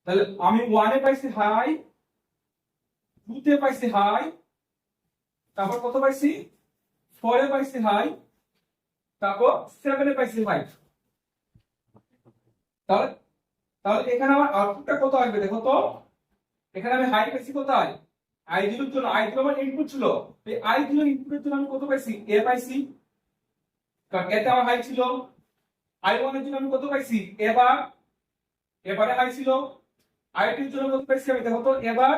তাহলে আমি 1 এ পাইছি হাই, 2 তে পাইছি হাই, তারপর কত পাইছি? 4 এ পাইছি হাই, তারপর 7 এ পাইছি হাই। তাহলে তাহলে এখানে আমার আউটপুটটা কত আসবে দেখো তো। এখানে আমি হাই পাইছি কোথায়? I0 এর জন্য। I0 আমার ইনপুট ছিল। এই I0 ইনপুটের জন্য আমি কত পাইছি? এ পাইছি, কারণ এতে আমার হাই ছিল। I1 এর জন্য আমি কত পাইছি? এবার, এবারে হাই ছিল। I2 এর জন্য কত পাইছি আমি দেখো তো এবার।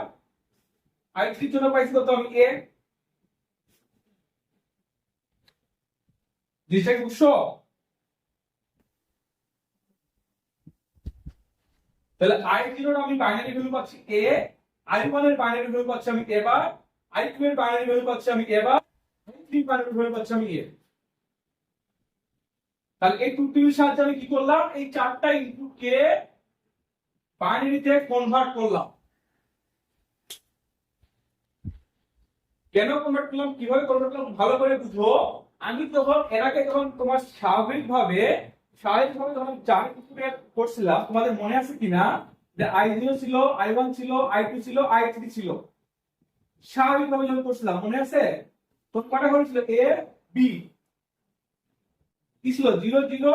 I3 এর জন্য পাইছি কত আমি? এ। জিনিসটা কি বুঝছো? তাহলে I0 এর আমি বাইনারি ভ্যালু পাচ্ছি এ, I1 এর বাইনারি ভ্যালু পাচ্ছি আমি এবার, I2 এর বাইনারি ভ্যালু পাচ্ছি আমি এবার, I3 এর বাইনারি ভ্যালু পাচ্ছি আমি এ। তাহলে এই ট্রুথ টেবিলের সাহায্যে আমি কি করলাম? এই চারটা ইনপুটকে বাইনারিতে কনভার্ট করলাম। কেন কনভার্ট করলাম, কিভাবে কনভার্ট করলাম ভালো করে বুঝো। আমি যখন এটাকে যখন তোমার স্বাভাবিকভাবে যখন চার ইনপুটে করছিলাম, তোমাদের মনে আছে কিনা যে I0 ছিল, I1 ছিল, I2 ছিল, I3 ছিল। স্বাভাবিকভাবে যখন করছিলাম মনে আছে? তো কটা ঘর ছিল? এ, বি। কি ছিল? 0, 0,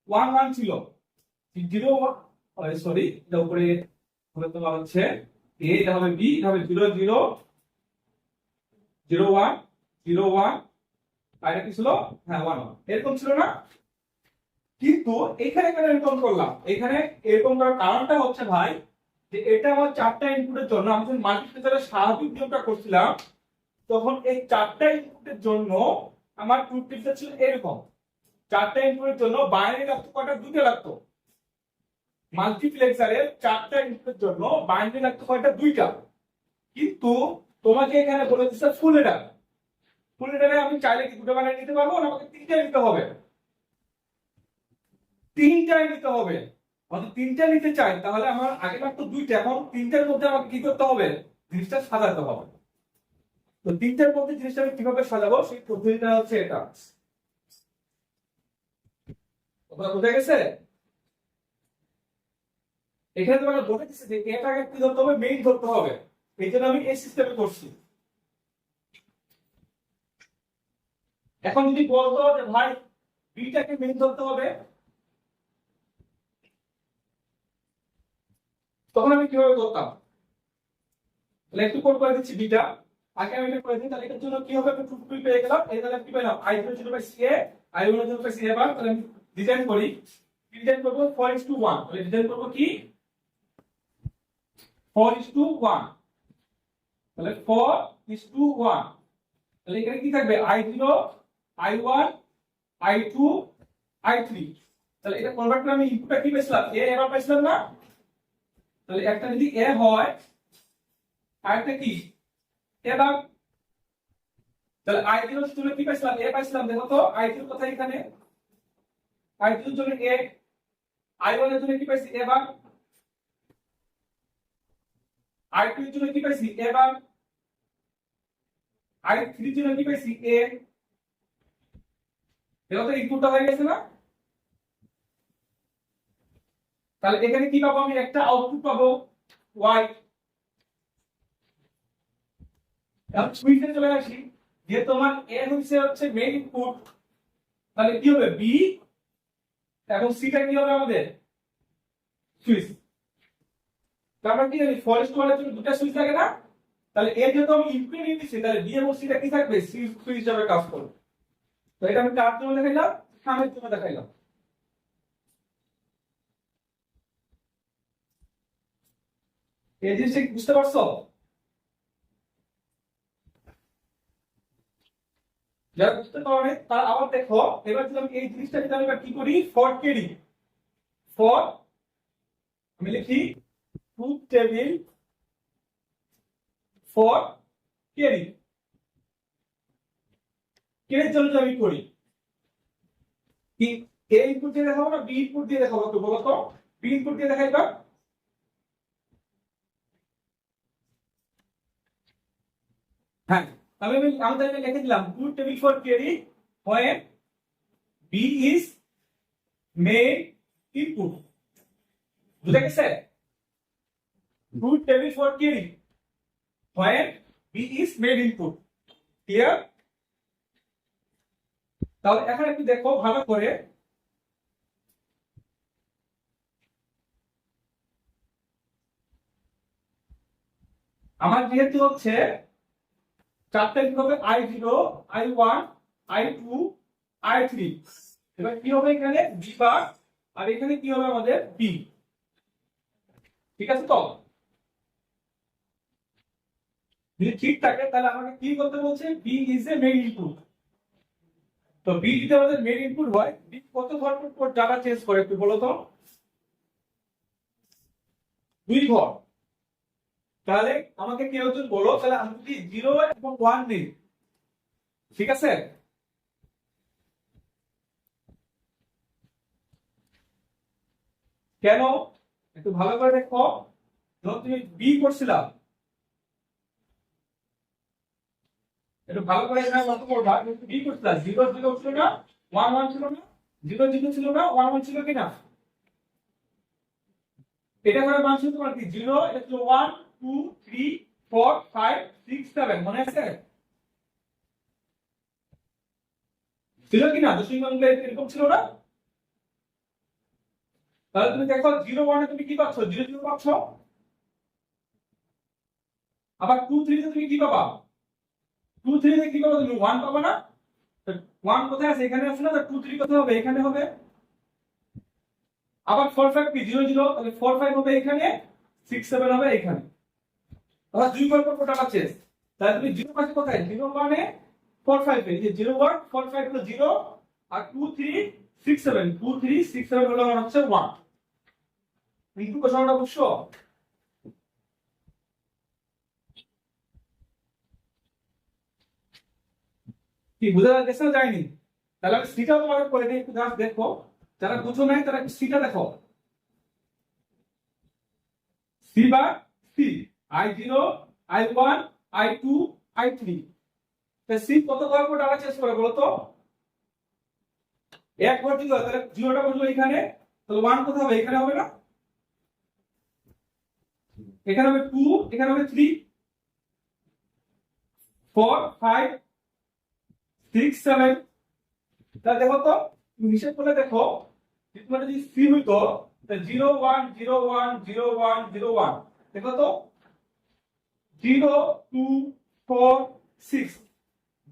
1, 1 ছিল। 0, সরি, এটা উপরে হবে তোমার হচ্ছে এ, এটা হবে বি, এটা হবে 0, 0, 0, 1, 0, 1, আর এটা কি ছিল? হ্যাঁ 1, 1 এরকম ছিল না? কিন্তু এখানে কেন এরকম করলাম? এখানে এরকম করার কারণটা হচ্ছে ভাই, যে এটা আমার চারটা ইনপুটের জন্য আমি যখন মাল্টিপ্লেক্সারের স্বাভাবিক নিয়মটা করছিলাম, তখন এই চারটা ইনপুটের জন্য আমার ট্রুথ টেবিলটা ছিল এরকম। চারটা ইনপুটের জন্য বাইনারি লাগতো কয়টা? দুটো লাগতো। মাল্টিপ্লেক্সারের চারটা ইনপুটের জন্য বাইনারি লাগতো কয়টা? দুইটা। কিন্তু তোমাকে এখানে বলে দিচ্ছে ফুল এডার। ফুলটারে আমি চাইলে কি দুটো বানিয়ে নিতে পারবো না আমাকে তিনটাই নিতে হবে? তিনটাই নিতে হবে। অর্থাৎ তিনটা নিতে চাই তাহলে আমার আগে মাত্র দুইটা, এখন তিনটার মধ্যে আমাকে কি করতে হবে? জিনিসটা সাজাতে হবে। তো তিনটার মধ্যে জিনিসটা আমি কিভাবে সাজাবো সেই পদ্ধতিটা হচ্ছে এটা। বোঝা গেছে? এখানে তোমাকে বলে দিচ্ছে যে এটাকে কি ধরতে হবে? মেইন ধরতে হবে। এই জন্য আমি এই সিস্টেমে করছি। এখন যদি বলতো যে ভাই বিটাকে মেইন ধরতে হবে, তখন আমি কিভাবে করতাম? তাহলে একটু কোড করে দিচ্ছি বিটা। আগে আমি এটা করে দিই, তাহলে এটার জন্য কি হবে? আমি টুকটুক পেয়ে গেলাম। এই তাহলে কি পেলাম? i এর জন্য পাইছি a, i এর জন্য পাইছি a বার। তাহলে আমি ডিজাইন করি। ডিজাইন করব 4:1। তাহলে ডিজাইন করব কি? 4:1। তাহলে 4:1। তাহলে এখানে কি থাকবে? i0, i1, i2, i3। তাহলে এটা কনভার্ট করে আমি ইনপুটটা কি পেয়েছিলাম? a এবার পাইছিলাম না? তাহলে একটা যদি a হয় আরেকটা কি? এবার তাহলে i0 এর জন্য কি পাইছিলাম? a পাইছিলাম। দেখো তো i0 কোথায়? এখানে i0 এর জন্য a, i1 এর জন্য কি পাইছি? এবার i2 এর জন্য কি পাইছি? এবার i3 এর জন্য কি পাইছি? a। দেখো তো ইনপুটটা হয়ে গেছে না? তাহলে এখানে কি পাবো? আমি একটা আউটপুট পাবো y। এখন সুইচে চলে আসি, যে তোমার a হচ্ছে মেইন ইনপুট, তাহলে কি হবে? b এবং c টা কি হবে আমাদের? সুইচ। তারপর কি জানি ফরেস্ট ওয়ালের জন্য দুটো সুইচ থাকে না? তাহলে এর যেহেতু আমি ইনপুট নিয়ে নিচ্ছি, তাহলে বি এবং সি টা কি থাকবে? সুইচ হিসাবে কাজ করবে। তো এটা আমি কার জন্য দেখাইলাম? সামের জন্য দেখাইলাম। এই জিনিসটা কি বুঝতে পারছো? যারা বুঝতে পারে তারা আবার দেখো। এবার যদি আমি এই জিনিসটা যদি আমি কি করি? ফর কেরি, ফর আমি লিখি ট্রুথ টেবিল ফর কেরি। কেরির জন্য যদি আমি করি কি, এ ইনপুট দিয়ে দেখাবো না বি ইনপুট দিয়ে দেখাবো? একটু বলো তো, বি ইনপুট দিয়ে দেখাইবা। হ্যাঁ, তাহলে আমি আমাদের লিখে দিলাম truth table for carry when b is main input। বুঝা গেছে? Truth table for carry when b is main input। Clear? তাহলে এখন একটু দেখো ভালো করে। আমার যেহেতু হচ্ছে চারটা ইনপুট হবে i0, i1, i2, i3। এবার কি হবে? এখানে b বার, আর এখানে কি হবে আমাদের? b। ঠিক আছে তো? যদি ঠিক থাকে তাহলে আমাকে কি করতে বলছে? b is a main input. তো b যদি আমাদের মেইন ইনপুট হয়, b কত ধরনের পোর্ট ডাটা চেঞ্জ করে একটু বলো তো? 2 ঘর। তাহলে আমাকে কেউ যদি বলো, তাহলে আমি যদি 0 এবং 1 নিই, ঠিক আছে? কেন? একটু ভালো করে দেখো। যখন তুমি বি করছিলাম, একটু ভালো করে এখানে লক্ষ্য করবা, বি করছিলাম 0 0 ছিল না, 1 1 ছিল না, 0 0 ছিল না, 1 1 ছিল কিনা? এটা করে মান ছিল তোমার কি? 0, এটা ছিল 1 2 3 4 5 6 7, মনে আছে? ছিল কিনা? দশমিক অঙ্কে এরকম ছিল না? তাহলে তুমি দেখো 0 1 এ তুমি কি পাচ্ছ? 0 0 পাচ্ছ। আবার 2 3 তে তুমি কি পাবা? 2 3 তে কি পাবা? তুমি 1 পাবা না? 1 কোথায় আছে? এখানে আছে না? 2 3 কোথায় হবে? এখানে হবে। আবার 4 5 কি 0 0, তাহলে 4 5 হবে এখানে, 6 7 হবে এখানে। তাহলে দুই বার পর কোটা পাচ্ছে। তাহলে তুমি 0 পাচ্ছ কোথায়? 0 1 এ 4 5 এ, এই যে 0 1 4 5 হলো 0, আর 2 3 6 7, 2 3 6 7 হলো আমার হচ্ছে 1। কিন্তু কোশ্চেনটা বুঝছো? কি বুঝা গেছে না যায়নি? তাহলে আমি সিটাও তোমাকে করে দিই, একটু জাস্ট দেখো, যারা বুঝো নাই তারা একটু সিটা দেখো। সি বা C, I0, I1, I2, I3। C কত ঘর পর ডাটা চেঞ্জ করে বলো তো? এক ঘর যদি হয় তাহলে জিরোটা বসলো এখানে, তাহলে 1 কোথায় হবে? এখানে হবে না? এখানে হবে 2, এখানে হবে 3, 4, 5, 6, 7। তাহলে দেখো তো, তুমি হিসাব করে দেখো, তোমার যদি সি হইতো তাহলে 0 1 0 1 0 1 0 1, দেখো তো 0 2 4 6,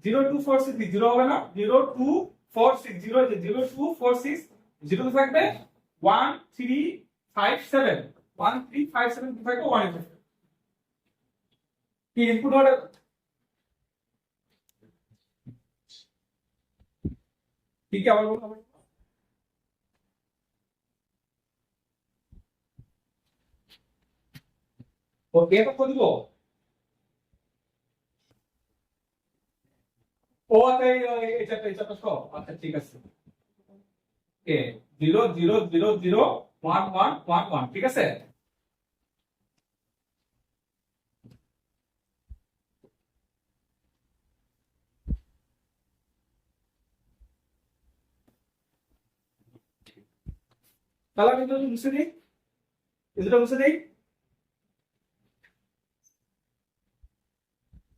0 2 4 6 0 হবে না? 0 2 4 6 0, 0 2 4 6 0 তো থাকবে 1 3 5 7, 1 3 5 7 কি থাকবে? 1 থাকবে। কি ইনপুট অর্ডার? ঠিক আবার বলো। ওকে, এটা কত দিব? ও আচ্ছা, এটা সব আচ্ছা, ঠিক আছে। এ 0 0 0 0 1 1 1 1, ঠিক আছে। তাহলে আমি যদি মুছে দিই, এটা মুছে দিই,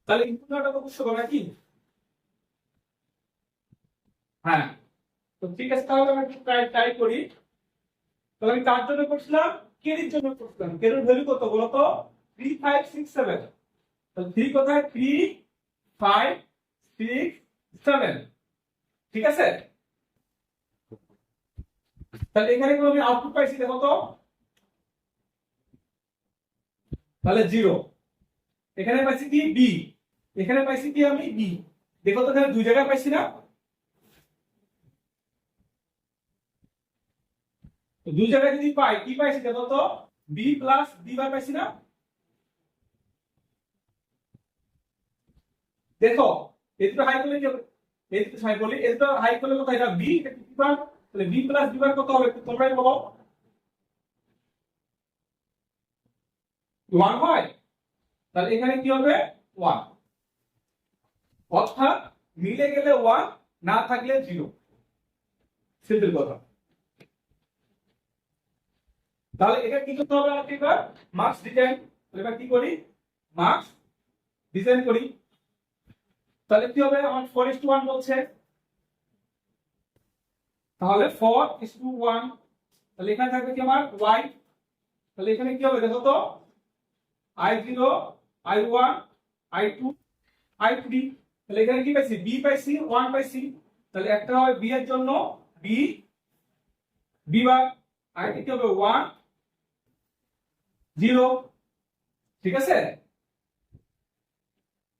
তাহলে ইনপুটটা তো বুঝতে হবে নাকি? হ্যাঁ, তো ঠিক আছে, তাহলে আমি একটু ট্রাই ট্রাই করি। তাহলে আমি কার জন্য করছিলাম? কেরির জন্য করছিলাম। কেরির ভ্যালু কত বলো তো? 3 5 6 7। তাহলে 3 কোথায়? 3 5 6 7, ঠিক আছে। তাহলে এখানে কোনো আমি আউটপুট পাইছি, দেখো তো। তাহলে 0। এখানে পাইছি কি? বি। এখানে পাইছি কি? আমি বি। দেখো তো, এখানে দুই জায়গায় পাইছি না? তো দুই জায়গায় যদি পাই, কি পাইছি দেখো তো? বি প্লাস বি বাই পাইছি না? দেখো, এটা হাই করলে কি হবে? এটা হাই করলে, এটা হাই করলে কত? এটা বি, এটা কি বার? তাহলে বি প্লাস বি বার কত হবে একটু তোমরাই বলো। 1 হয়। তাহলে এখানে কি হবে? 1। অর্থাৎ মিলে গেলে 1, না থাকলে 0। সিম্পল কথা। তাহলে এটা কি করতে হবে আমাকে? এবার মার্কস ডিজাইন। এবার কি করি? মার্কস ডিজাইন করি। তাহলে কি হবে? আমার 4:1 বলছে, তাহলে 4:1। তাহলে এখানে থাকবে কি আমার? y। তাহলে এখানে কি হবে দেখো তো? I0, I1, I2, I3। তাহলে এখানে কি পাইছি? b পাইছি, 1 পাইছি। তাহলে একটা হবে b এর জন্য b, b বার। আর কি হবে? 1 0, ঠিক আছে।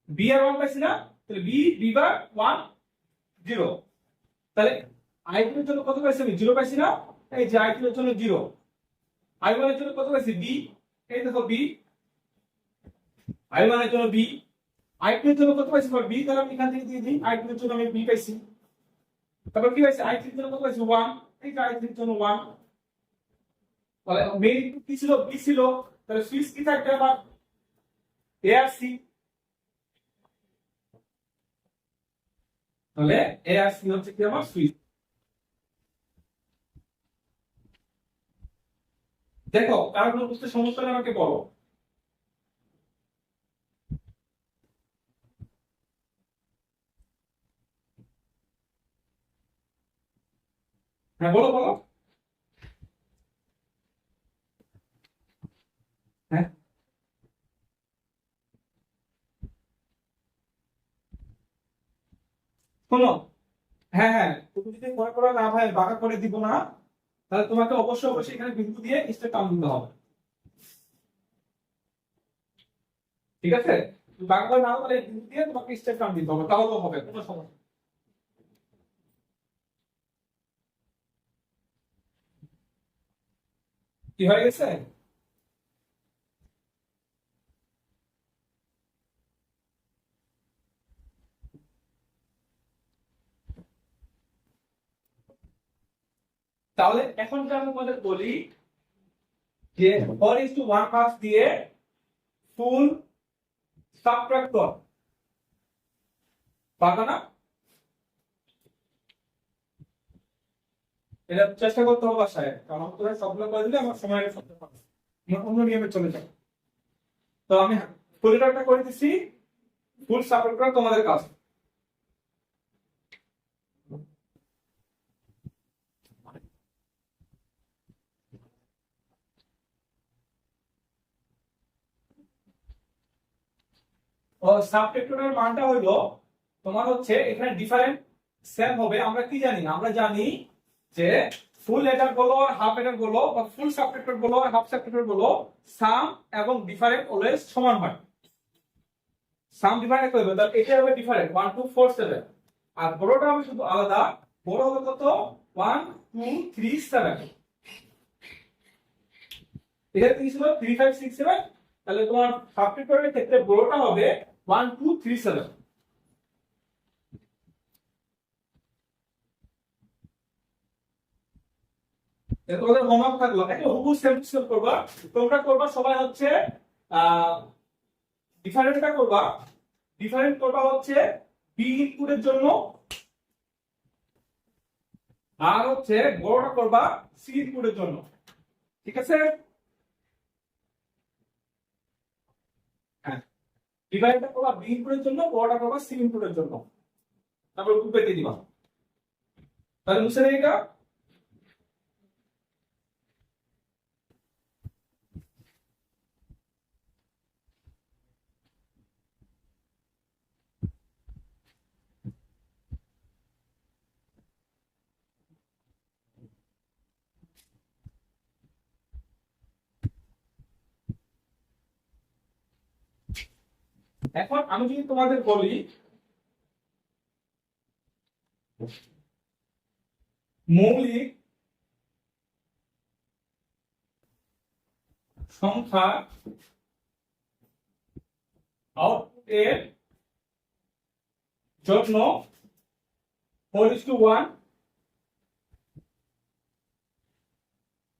b আর 1 পাইছি না? তাহলে b, b বার 1 0। তাহলে I2 এর জন্য কত পাইছি? আমি 0 পাইছি না? এই যে I2 এর জন্য 0। I1 এর জন্য কত পাইছি? b। এই দেখো b। I1 এর জন্য b। I2 এর জন্য কত পাইছি? b। তাহলে আমি এখান থেকে দিয়ে দিই, I2 এর জন্য আমি b পাইছি। তারপর কি পাইছি? I3 এর জন্য কত পাইছি? 1। এই যে I3 এর জন্য 1। তাহলে মেইন ইনপুট কি ছিল? b ছিল। তাহলে সুইচ কি থাকবে আমার? a R c। তাহলে a আর c হচ্ছে কি আমার? সুইচ। দেখো, কারণ বুঝতে সমস্যা হলে আমাকে বলো। হ্যাঁ, বলো বলো। হ্যাঁ, শোনো। হ্যাঁ হ্যাঁ, তুমি যদি মনে করো না ভাই বাঁকা করে দিব না, তাহলে তোমাকে অবশ্যই অবশ্যই এখানে বিন্দু দিয়ে স্টেপ টান দিতে হবে, ঠিক আছে। তুমি বাঁকা করে না হলে তাহলে এই বিন্দু দিয়ে তোমাকে স্টেপ টান দিতে হবে, তাহলেও হবে, কোনো সমস্যা নেই। কি হয়ে গেছে? তাহলে এখন যে আমি তোমাদের বলি যে 4:1 মার্কস দিয়ে ফুল সাবট্রাক্ট কর, পারবা না? এটা চেষ্টা করতে হবে বাসায়, কারণ তোমরা সবগুলো করে দিলে আমার সময় অন্য নিয়মে চলে যাবে। তো আমি ফুলটা করে দিচ্ছি, ফুল সাবট্রাক্ট করা তোমাদের কাজ। ও সাবট্রাক্টরের মানটা হলো তোমার হচ্ছে এখানে ডিফারেন্ট সেম হবে। আমরা কি জানি? আমরা জানি যে ফুল এটার বলো আর হাফ এটার বলো বা ফুল সাবট্রাক্টর বলো আর হাফ সাবট্রাক্টর বলো, সাম এবং ডিফারেন্ট অলওয়েজ সমান হয়। সাম ডিফারেন্ট করবে তাহলে এটা হবে ডিফারেন্ট 1 2 4 7, আর বড়টা হবে শুধু আলাদা। বড় হবে কত? 1 2 3 7। এটা কি ছিল 3 5 6 7, তাহলে তোমার সাবট্রাক্টরের ক্ষেত্রে বড়টা হবে 1 2 3 7। তোমাদের হোমওয়ার্ক থাকলো, একটা হুবহু সেম টু সেম করবা। তোমরা করবা সবাই হচ্ছে ডিফারেন্টটা করবা, ডিফারেন্ট করবা হচ্ছে বি ইনপুটের জন্য, আর হচ্ছে বড়টা করবা সি ইনপুটের জন্য। ঠিক আছে? হ্যাঁ, ডিফারেন্টটা করবা বি ইনপুটের জন্য, বড়টা করবা সি ইনপুটের জন্য। তারপর গ্রুপে দিয়ে দিবা। তাহলে বুঝতে এটা। এখন আমি যদি তোমাদের বলি মৌলিক সংখ্যা আউটপুটের জন্য 4:1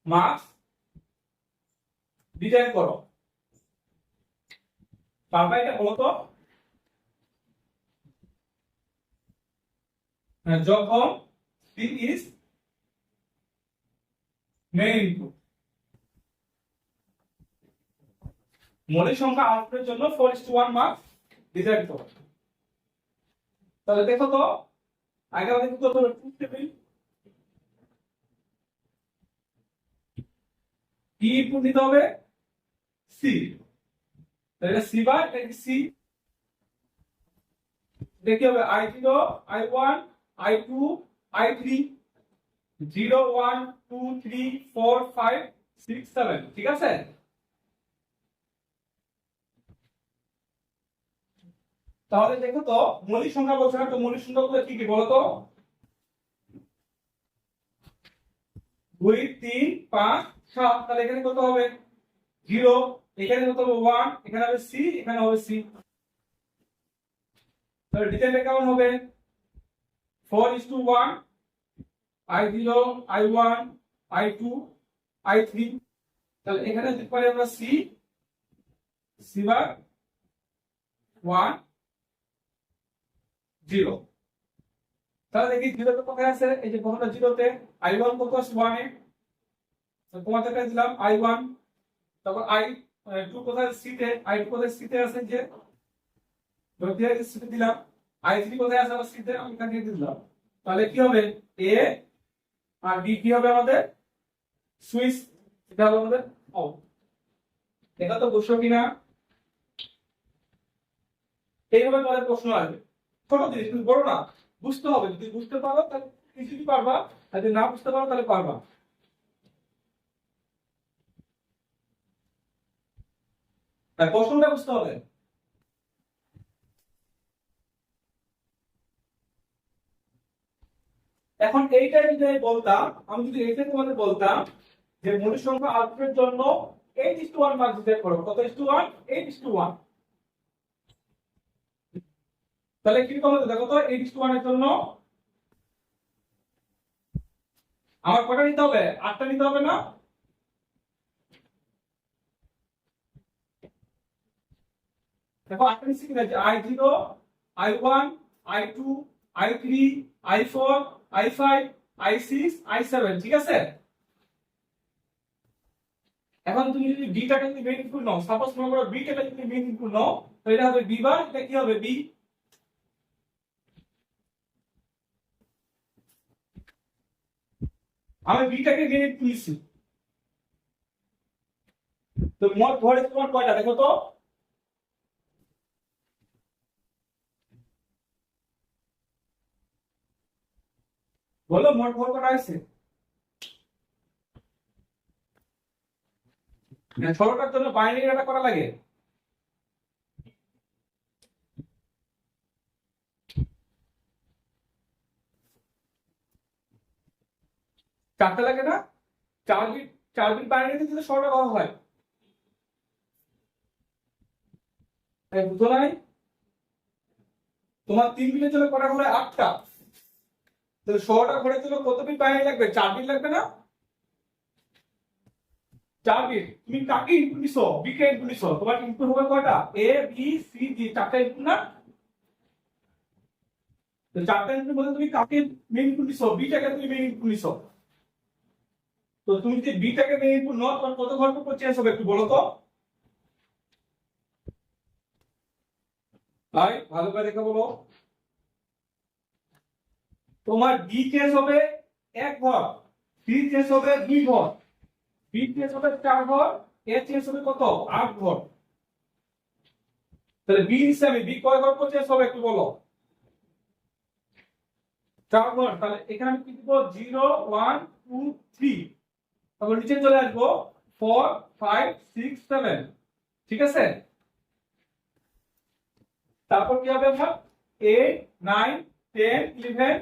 মার্কস ডিজাইন করো। পারবা এটা বলো তো? যখন সি ইজ মেইন ইনপুট, মৌলিক সংখ্যা আউটপুটের জন্য 4:1 মার্কস ডিজাইন করো। তাহলে দেখো তো, আগে আমাদের কি করতে হবে? ট্রুথ টেবিল কি ইনপুট দিতে হবে? সি। তাহলে সি বাই এটা সি, দেখি হবে i0 i1 i2 i3 0 1 2 3 4 5 6 7। ঠিক আছে? তাহলে দেখো তো মৌলিক সংখ্যা বলছে না, তো মৌলিক সংখ্যাগুলো কি কি বলো তো? 2 3 5 7। তাহলে এখানে কত হবে? 0, এখানে কত হবে? 1, এখানে হবে সি, এখানে হবে সি। তাহলে ডিজাইনটা কেমন হবে? 4:1 i0 i1 i2 i3। তাহলে এখানে লিখতে পারি আমরা সি, সি বার 1 0। তাহলে দেখি 0 তো কোথায় আছে? এই যে প্রথমটা 0 তে, i1 কত আছে? 1 এ। তো তোমাদেরকে দিলাম i1, তারপর i2 কোথায়? সি তে, i2 কোথায়? সি তে আছে, যে ধরে সি তে দিলাম। i3 কোথায় আছে? আবার সি তে, আমি এখানে দিয়ে দিলাম। তাহলে কি হবে? a আর b কি হবে আমাদের? সুইচ। এটা হবে আমাদের আউট। এটা তো বুঝছো কিনা? এইভাবে তোমাদের প্রশ্ন আসবে। ছোট জিনিস কিন্তু বড় না, বুঝতে হবে। যদি বুঝতে পারো তাহলে কিছুই পারবা, আর যদি না বুঝতে পারো তাহলে পারবা। তাই প্রশ্নটা বুঝতে হবে। এখন এইটা যদি আমি বলতাম, আমি যদি এইটা তোমাদের বলতাম যে মৌলিক সংখ্যা আউটপুটের জন্য 8:1 মার্ক ডিজাইন করো, কত 8:1? 8:1। তাহলে কি রকম হবে দেখো তো? 8:1 এর জন্য আমার কটা নিতে হবে? 8টা নিতে হবে না? দেখো 8টা নিচ্ছি কিনা, I0, I1, I2, I3, I4, I5, I6, I7, ঠিক আছে? এখন তুমি যদি বিটাকে যদি মেইন ইনপুট নাও, সাপোজ মনে করো বিটাকে যদি মেইন ইনপুট নাও, তো এটা হবে বি বার, এটা কি হবে বি। আমি বিটাকে মেইন ইনপুট নিচ্ছি, তো মোট ভর তোমার কয়টা দেখো তো? বলো মোট ভর কটা আছে? 16টার জন্য বাইনারি ডাটা করা লাগে। চারটা লাগে না? 4 বিট, 4 বিট বাইনারিতে যদি 16টা করা হয়, বুঝো নাই? তোমার 3 বিটের জন্য কটা হলে 8টা, তাহলে 16টা ঘরের জন্য কত বিট বাইনারি লাগবে? 4 বিট লাগবে না? 4 বিট। তুমি কাকে ইনপুট নিছো? বি কে ইনপুট নিছো, তোমার ইনপুট হবে কয়টা? এ বি সি ডি, 4টা ইনপুট না? তো 4টা ইনপুট মধ্যে তুমি কাকে মেইন ইনপুট নিছো? বিটাকে তুমি মেইন ইনপুট নিছো। তো তুমি যদি বিটাকে মেইন ইনপুট নাও, তোমার কত ঘর পর চেঞ্জ হবে একটু বলো তো? ভাই ভালো করে দেখে বলো। তোমার বি চেঞ্জ হবে 1 ঘর, সি চেঞ্জ হবে 2 ঘর, বি চেঞ্জ হবে 4 ঘর, এ চেঞ্জ হবে কত? 8 ঘর। তাহলে বি হিসাবে বি কয় ঘর পর চেঞ্জ হবে একটু বলো? 4 ঘর। তাহলে এখানে আমি কি দিব? 0 1 2 3। তারপর নিচে চলে আসবো 4 5 6 7, ঠিক আছে? তারপর কি হবে আমার? 8 9 10 11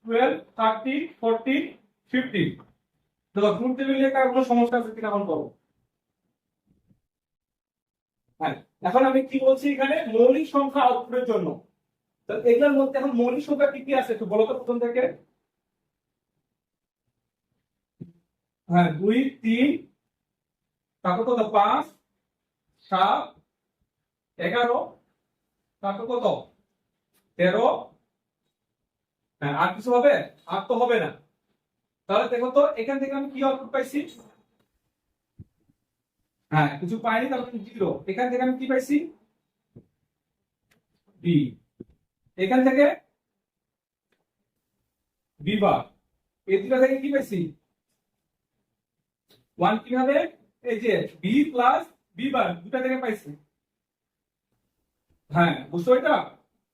12 13 14 15। তো গুণ টেবিলে কার কোনো সমস্যা আছে কিনা এখন বলো? হ্যাঁ, এখন আমি কি বলছি এখানে? মৌলিক সংখ্যা আউটপুটের জন্য। তো এগুলোর মধ্যে এখন মৌলিক সংখ্যা কি কি আছে একটু বলো তো প্রথম থেকে। হ্যাঁ, 2 3, তারপর কত? 5 7 11, তারপর কত? 13। হ্যাঁ, আর কিছু হবে? আর তো হবে না। তাহলে দেখো তো এখান থেকে আমি কি আউটপুট পাইছি? হ্যাঁ, কিছু পাইনি, তাহলে 0। এখান থেকে আমি কি পাইছি? বি। এখান থেকে বি বার। এই দুটো থেকে কি পাইছি? 1। কিভাবে? এই যে বি প্লাস বি বার দুটা থেকে পাইছি। হ্যাঁ, বুঝছো এটা?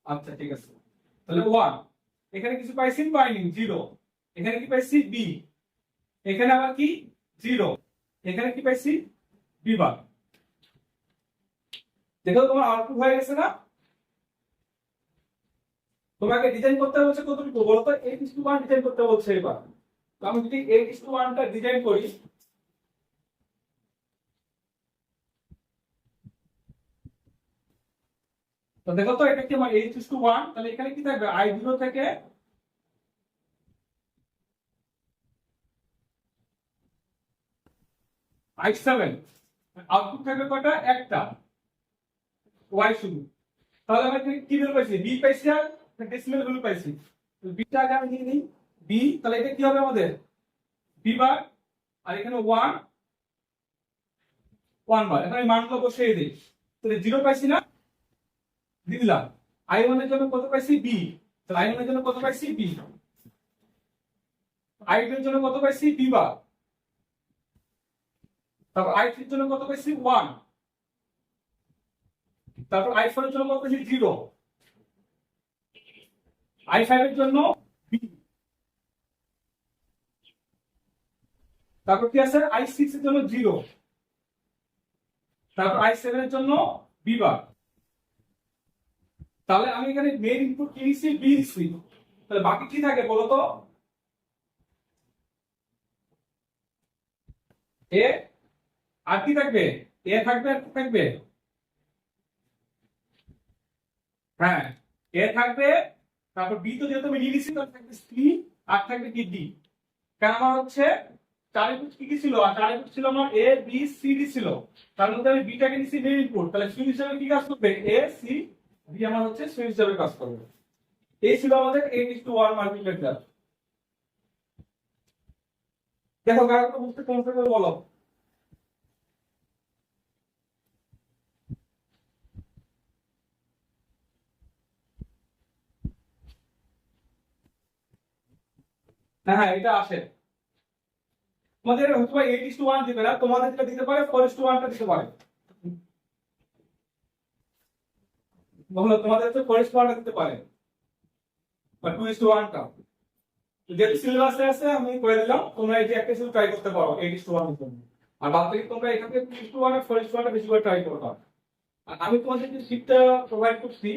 আচ্ছা ঠিক আছে। তাহলে 1, এখানে কিছু পাইছি পাইনি 0, এখানে কি পাইছি? বি, এখানে আবার কি? 0, এখানে কি পাইছি? B bar. দেখো তোমার আউটপুট হয়ে গেছে না? তোমাকে ডিজাইন করতে বলছে কতটুকু বলো তো? 8:1 ডিজাইন করতে বলছে এবার। তো আমি যদি 8:1 টা ডিজাইন করি, তো দেখো তো এটা কি আমার 8:1, তাহলে এখানে কি থাকবে? I0 থেকে I7, আউটপুট থাকবে কয়টা? একটা, y শুধু। তাহলে আমি এখানে কি ভ্যালু পাইছি? বি পাইছি আর ডেসিমাল ভ্যালু পাইছি। তো বিটা আগে আমি নিয়ে নিই বি, তাহলে এটা কি হবে আমাদের? বি বার। আর এখানে 1 1 বার। এখন আমি মানগুলো বসিয়ে দিই। তাহলে 0 পাইছি না? দিয়ে দিলাম। I1 এর জন্য কত পাইছি? বি। তাহলে I1 এর জন্য কত পাইছি? বি। I2 এর জন্য কত পাইছি? B bar. তারপর I3 এর জন্য কত পাইছি? 1। তারপর I4 এর জন্য কত পাইছি? 0। I5 এর জন্য বি। তারপর কি আছে? I6 এর জন্য 0। তারপর I7 এর জন্য বি বার। তাহলে আমি এখানে মেইন ইনপুট কি নিছি? বি নিছি। তাহলে বাকি কি থাকে বলো তো? এ আর কি থাকবে? এ থাকবে আর কি থাকবে? হ্যাঁ, এ থাকবে। তারপর বি তো যেহেতু আমি নিয়ে নিছি, তাহলে থাকবে সি, আর থাকবে কি? ডি। কারণ আমার হচ্ছে চার ইনপুট কি কি ছিল, আর চার ইনপুট ছিল আমার এ বি সি ডি ছিল, তার মধ্যে আমি বিটাকে নিছি মেইন ইনপুট, তাহলে সুইচ হিসেবে কি কাজ করবে, এ সি বি আমার হচ্ছে সুইচ হিসেবে কাজ করবে। এই ছিল আমাদের 8:1 মাল্টিপ্লেক্সার। দেখো কারণ বুঝতে সমস্যা করে বলো। হ্যাঁ হ্যাঁ, এটা আসে। তোমাদের হয়তো 8:1 দিবে না, তোমাদের যেটা দিতে পারে 4:1 টা দিতে পারে। বলো তোমাদের তো 4:1 টা দিতে পারে, বা 2:1 টা। যেহেতু সিলেবাসে আছে আমি করে দিলাম, তোমরা এই যে একটা শুধু ট্রাই করতে পারো 8:1 এর জন্য। আর বাদ বাকি তোমরা এখান থেকে 2:1 আর 4:1 টা বেশি করে ট্রাই করবা। আর আমি তোমাদের যে শীটটা প্রোভাইড করছি,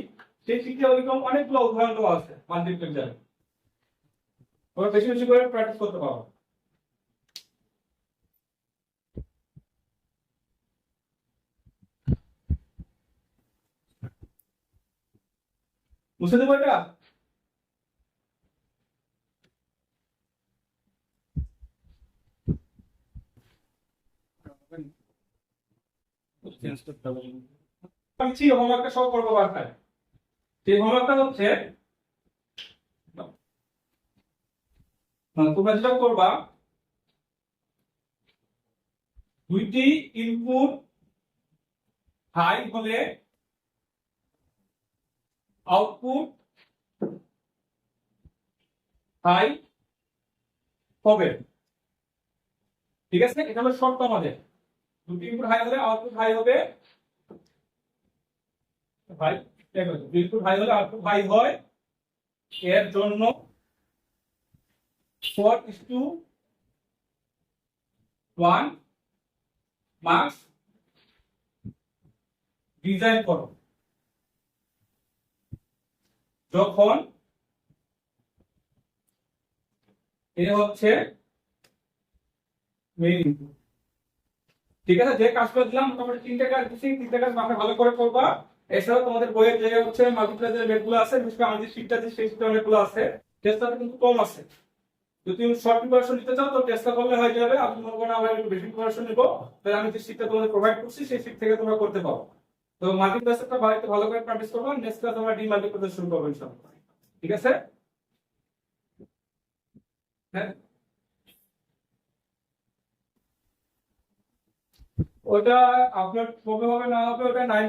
সেই শীটে ওইরকম অনেকগুলো উদাহরণ দেওয়া আছে মাল্টিপ্লেক্সার, তোমরা বেশি বেশি করে প্র্যাকটিস করতে পারো। বুঝতে দেবো এটা? আমি হোমওয়ার্কটা সব করবো বাসায়। সেই হোমওয়ার্কটা হচ্ছে তোমরা যেটা করবা, দুইটি ইনপুট হাই হলে আউটপুট হাই হবে। ঠিক আছে, এটা হলো শর্ত আমাদের। দুটি ইনপুট হাই হলে আউটপুট হাই হবে। ভাই দেখো, দুই ইনপুট হাই হলে আউটপুট হাই হয়, এর জন্য 4:1 মার্কস ডিজাইন করো। যখন এ হচ্ছে মেইন ইনপুট। ঠিক আছে, যে কাজগুলো দিলাম মোটামুটি তিনটে কাজ দিচ্ছি, তিনটে কাজ মাথায় ভালো করে করবা। এছাড়াও তোমাদের বইয়ের যে হচ্ছে মাল্টিপ্লেক্সারের ম্যাথগুলো আছে, বিশেষ করে আমাদের শীটটা আছে সেই শীটে অনেকগুলো আছে, টেস্টটা কিন্তু কম আছে। যদি তুমি শর্ট প্রিপারেশন নিতে চাও তো টেস্টটা করলে হয়ে যাবে। আমি মনে করেন আবার একটু বেশি প্রিপারেশন নিবো, তাহলে আমি যে শীটটা তোমাদের প্রোভাইড করছি সেই শীট থেকে তোমরা করতে পারো। তো মাল্টিপ্লেক্সারটা বাড়িতে ভালো করে প্র্যাকটিস করবা, নেক্সট ক্লাস আমরা ডি মাল্টিপ্লেক্সার শুরু করবো ইনশাআল্লাহ। ঠিক আছে? হ্যাঁ, ওটা আপনার কবে হবে না হবে ওটা 9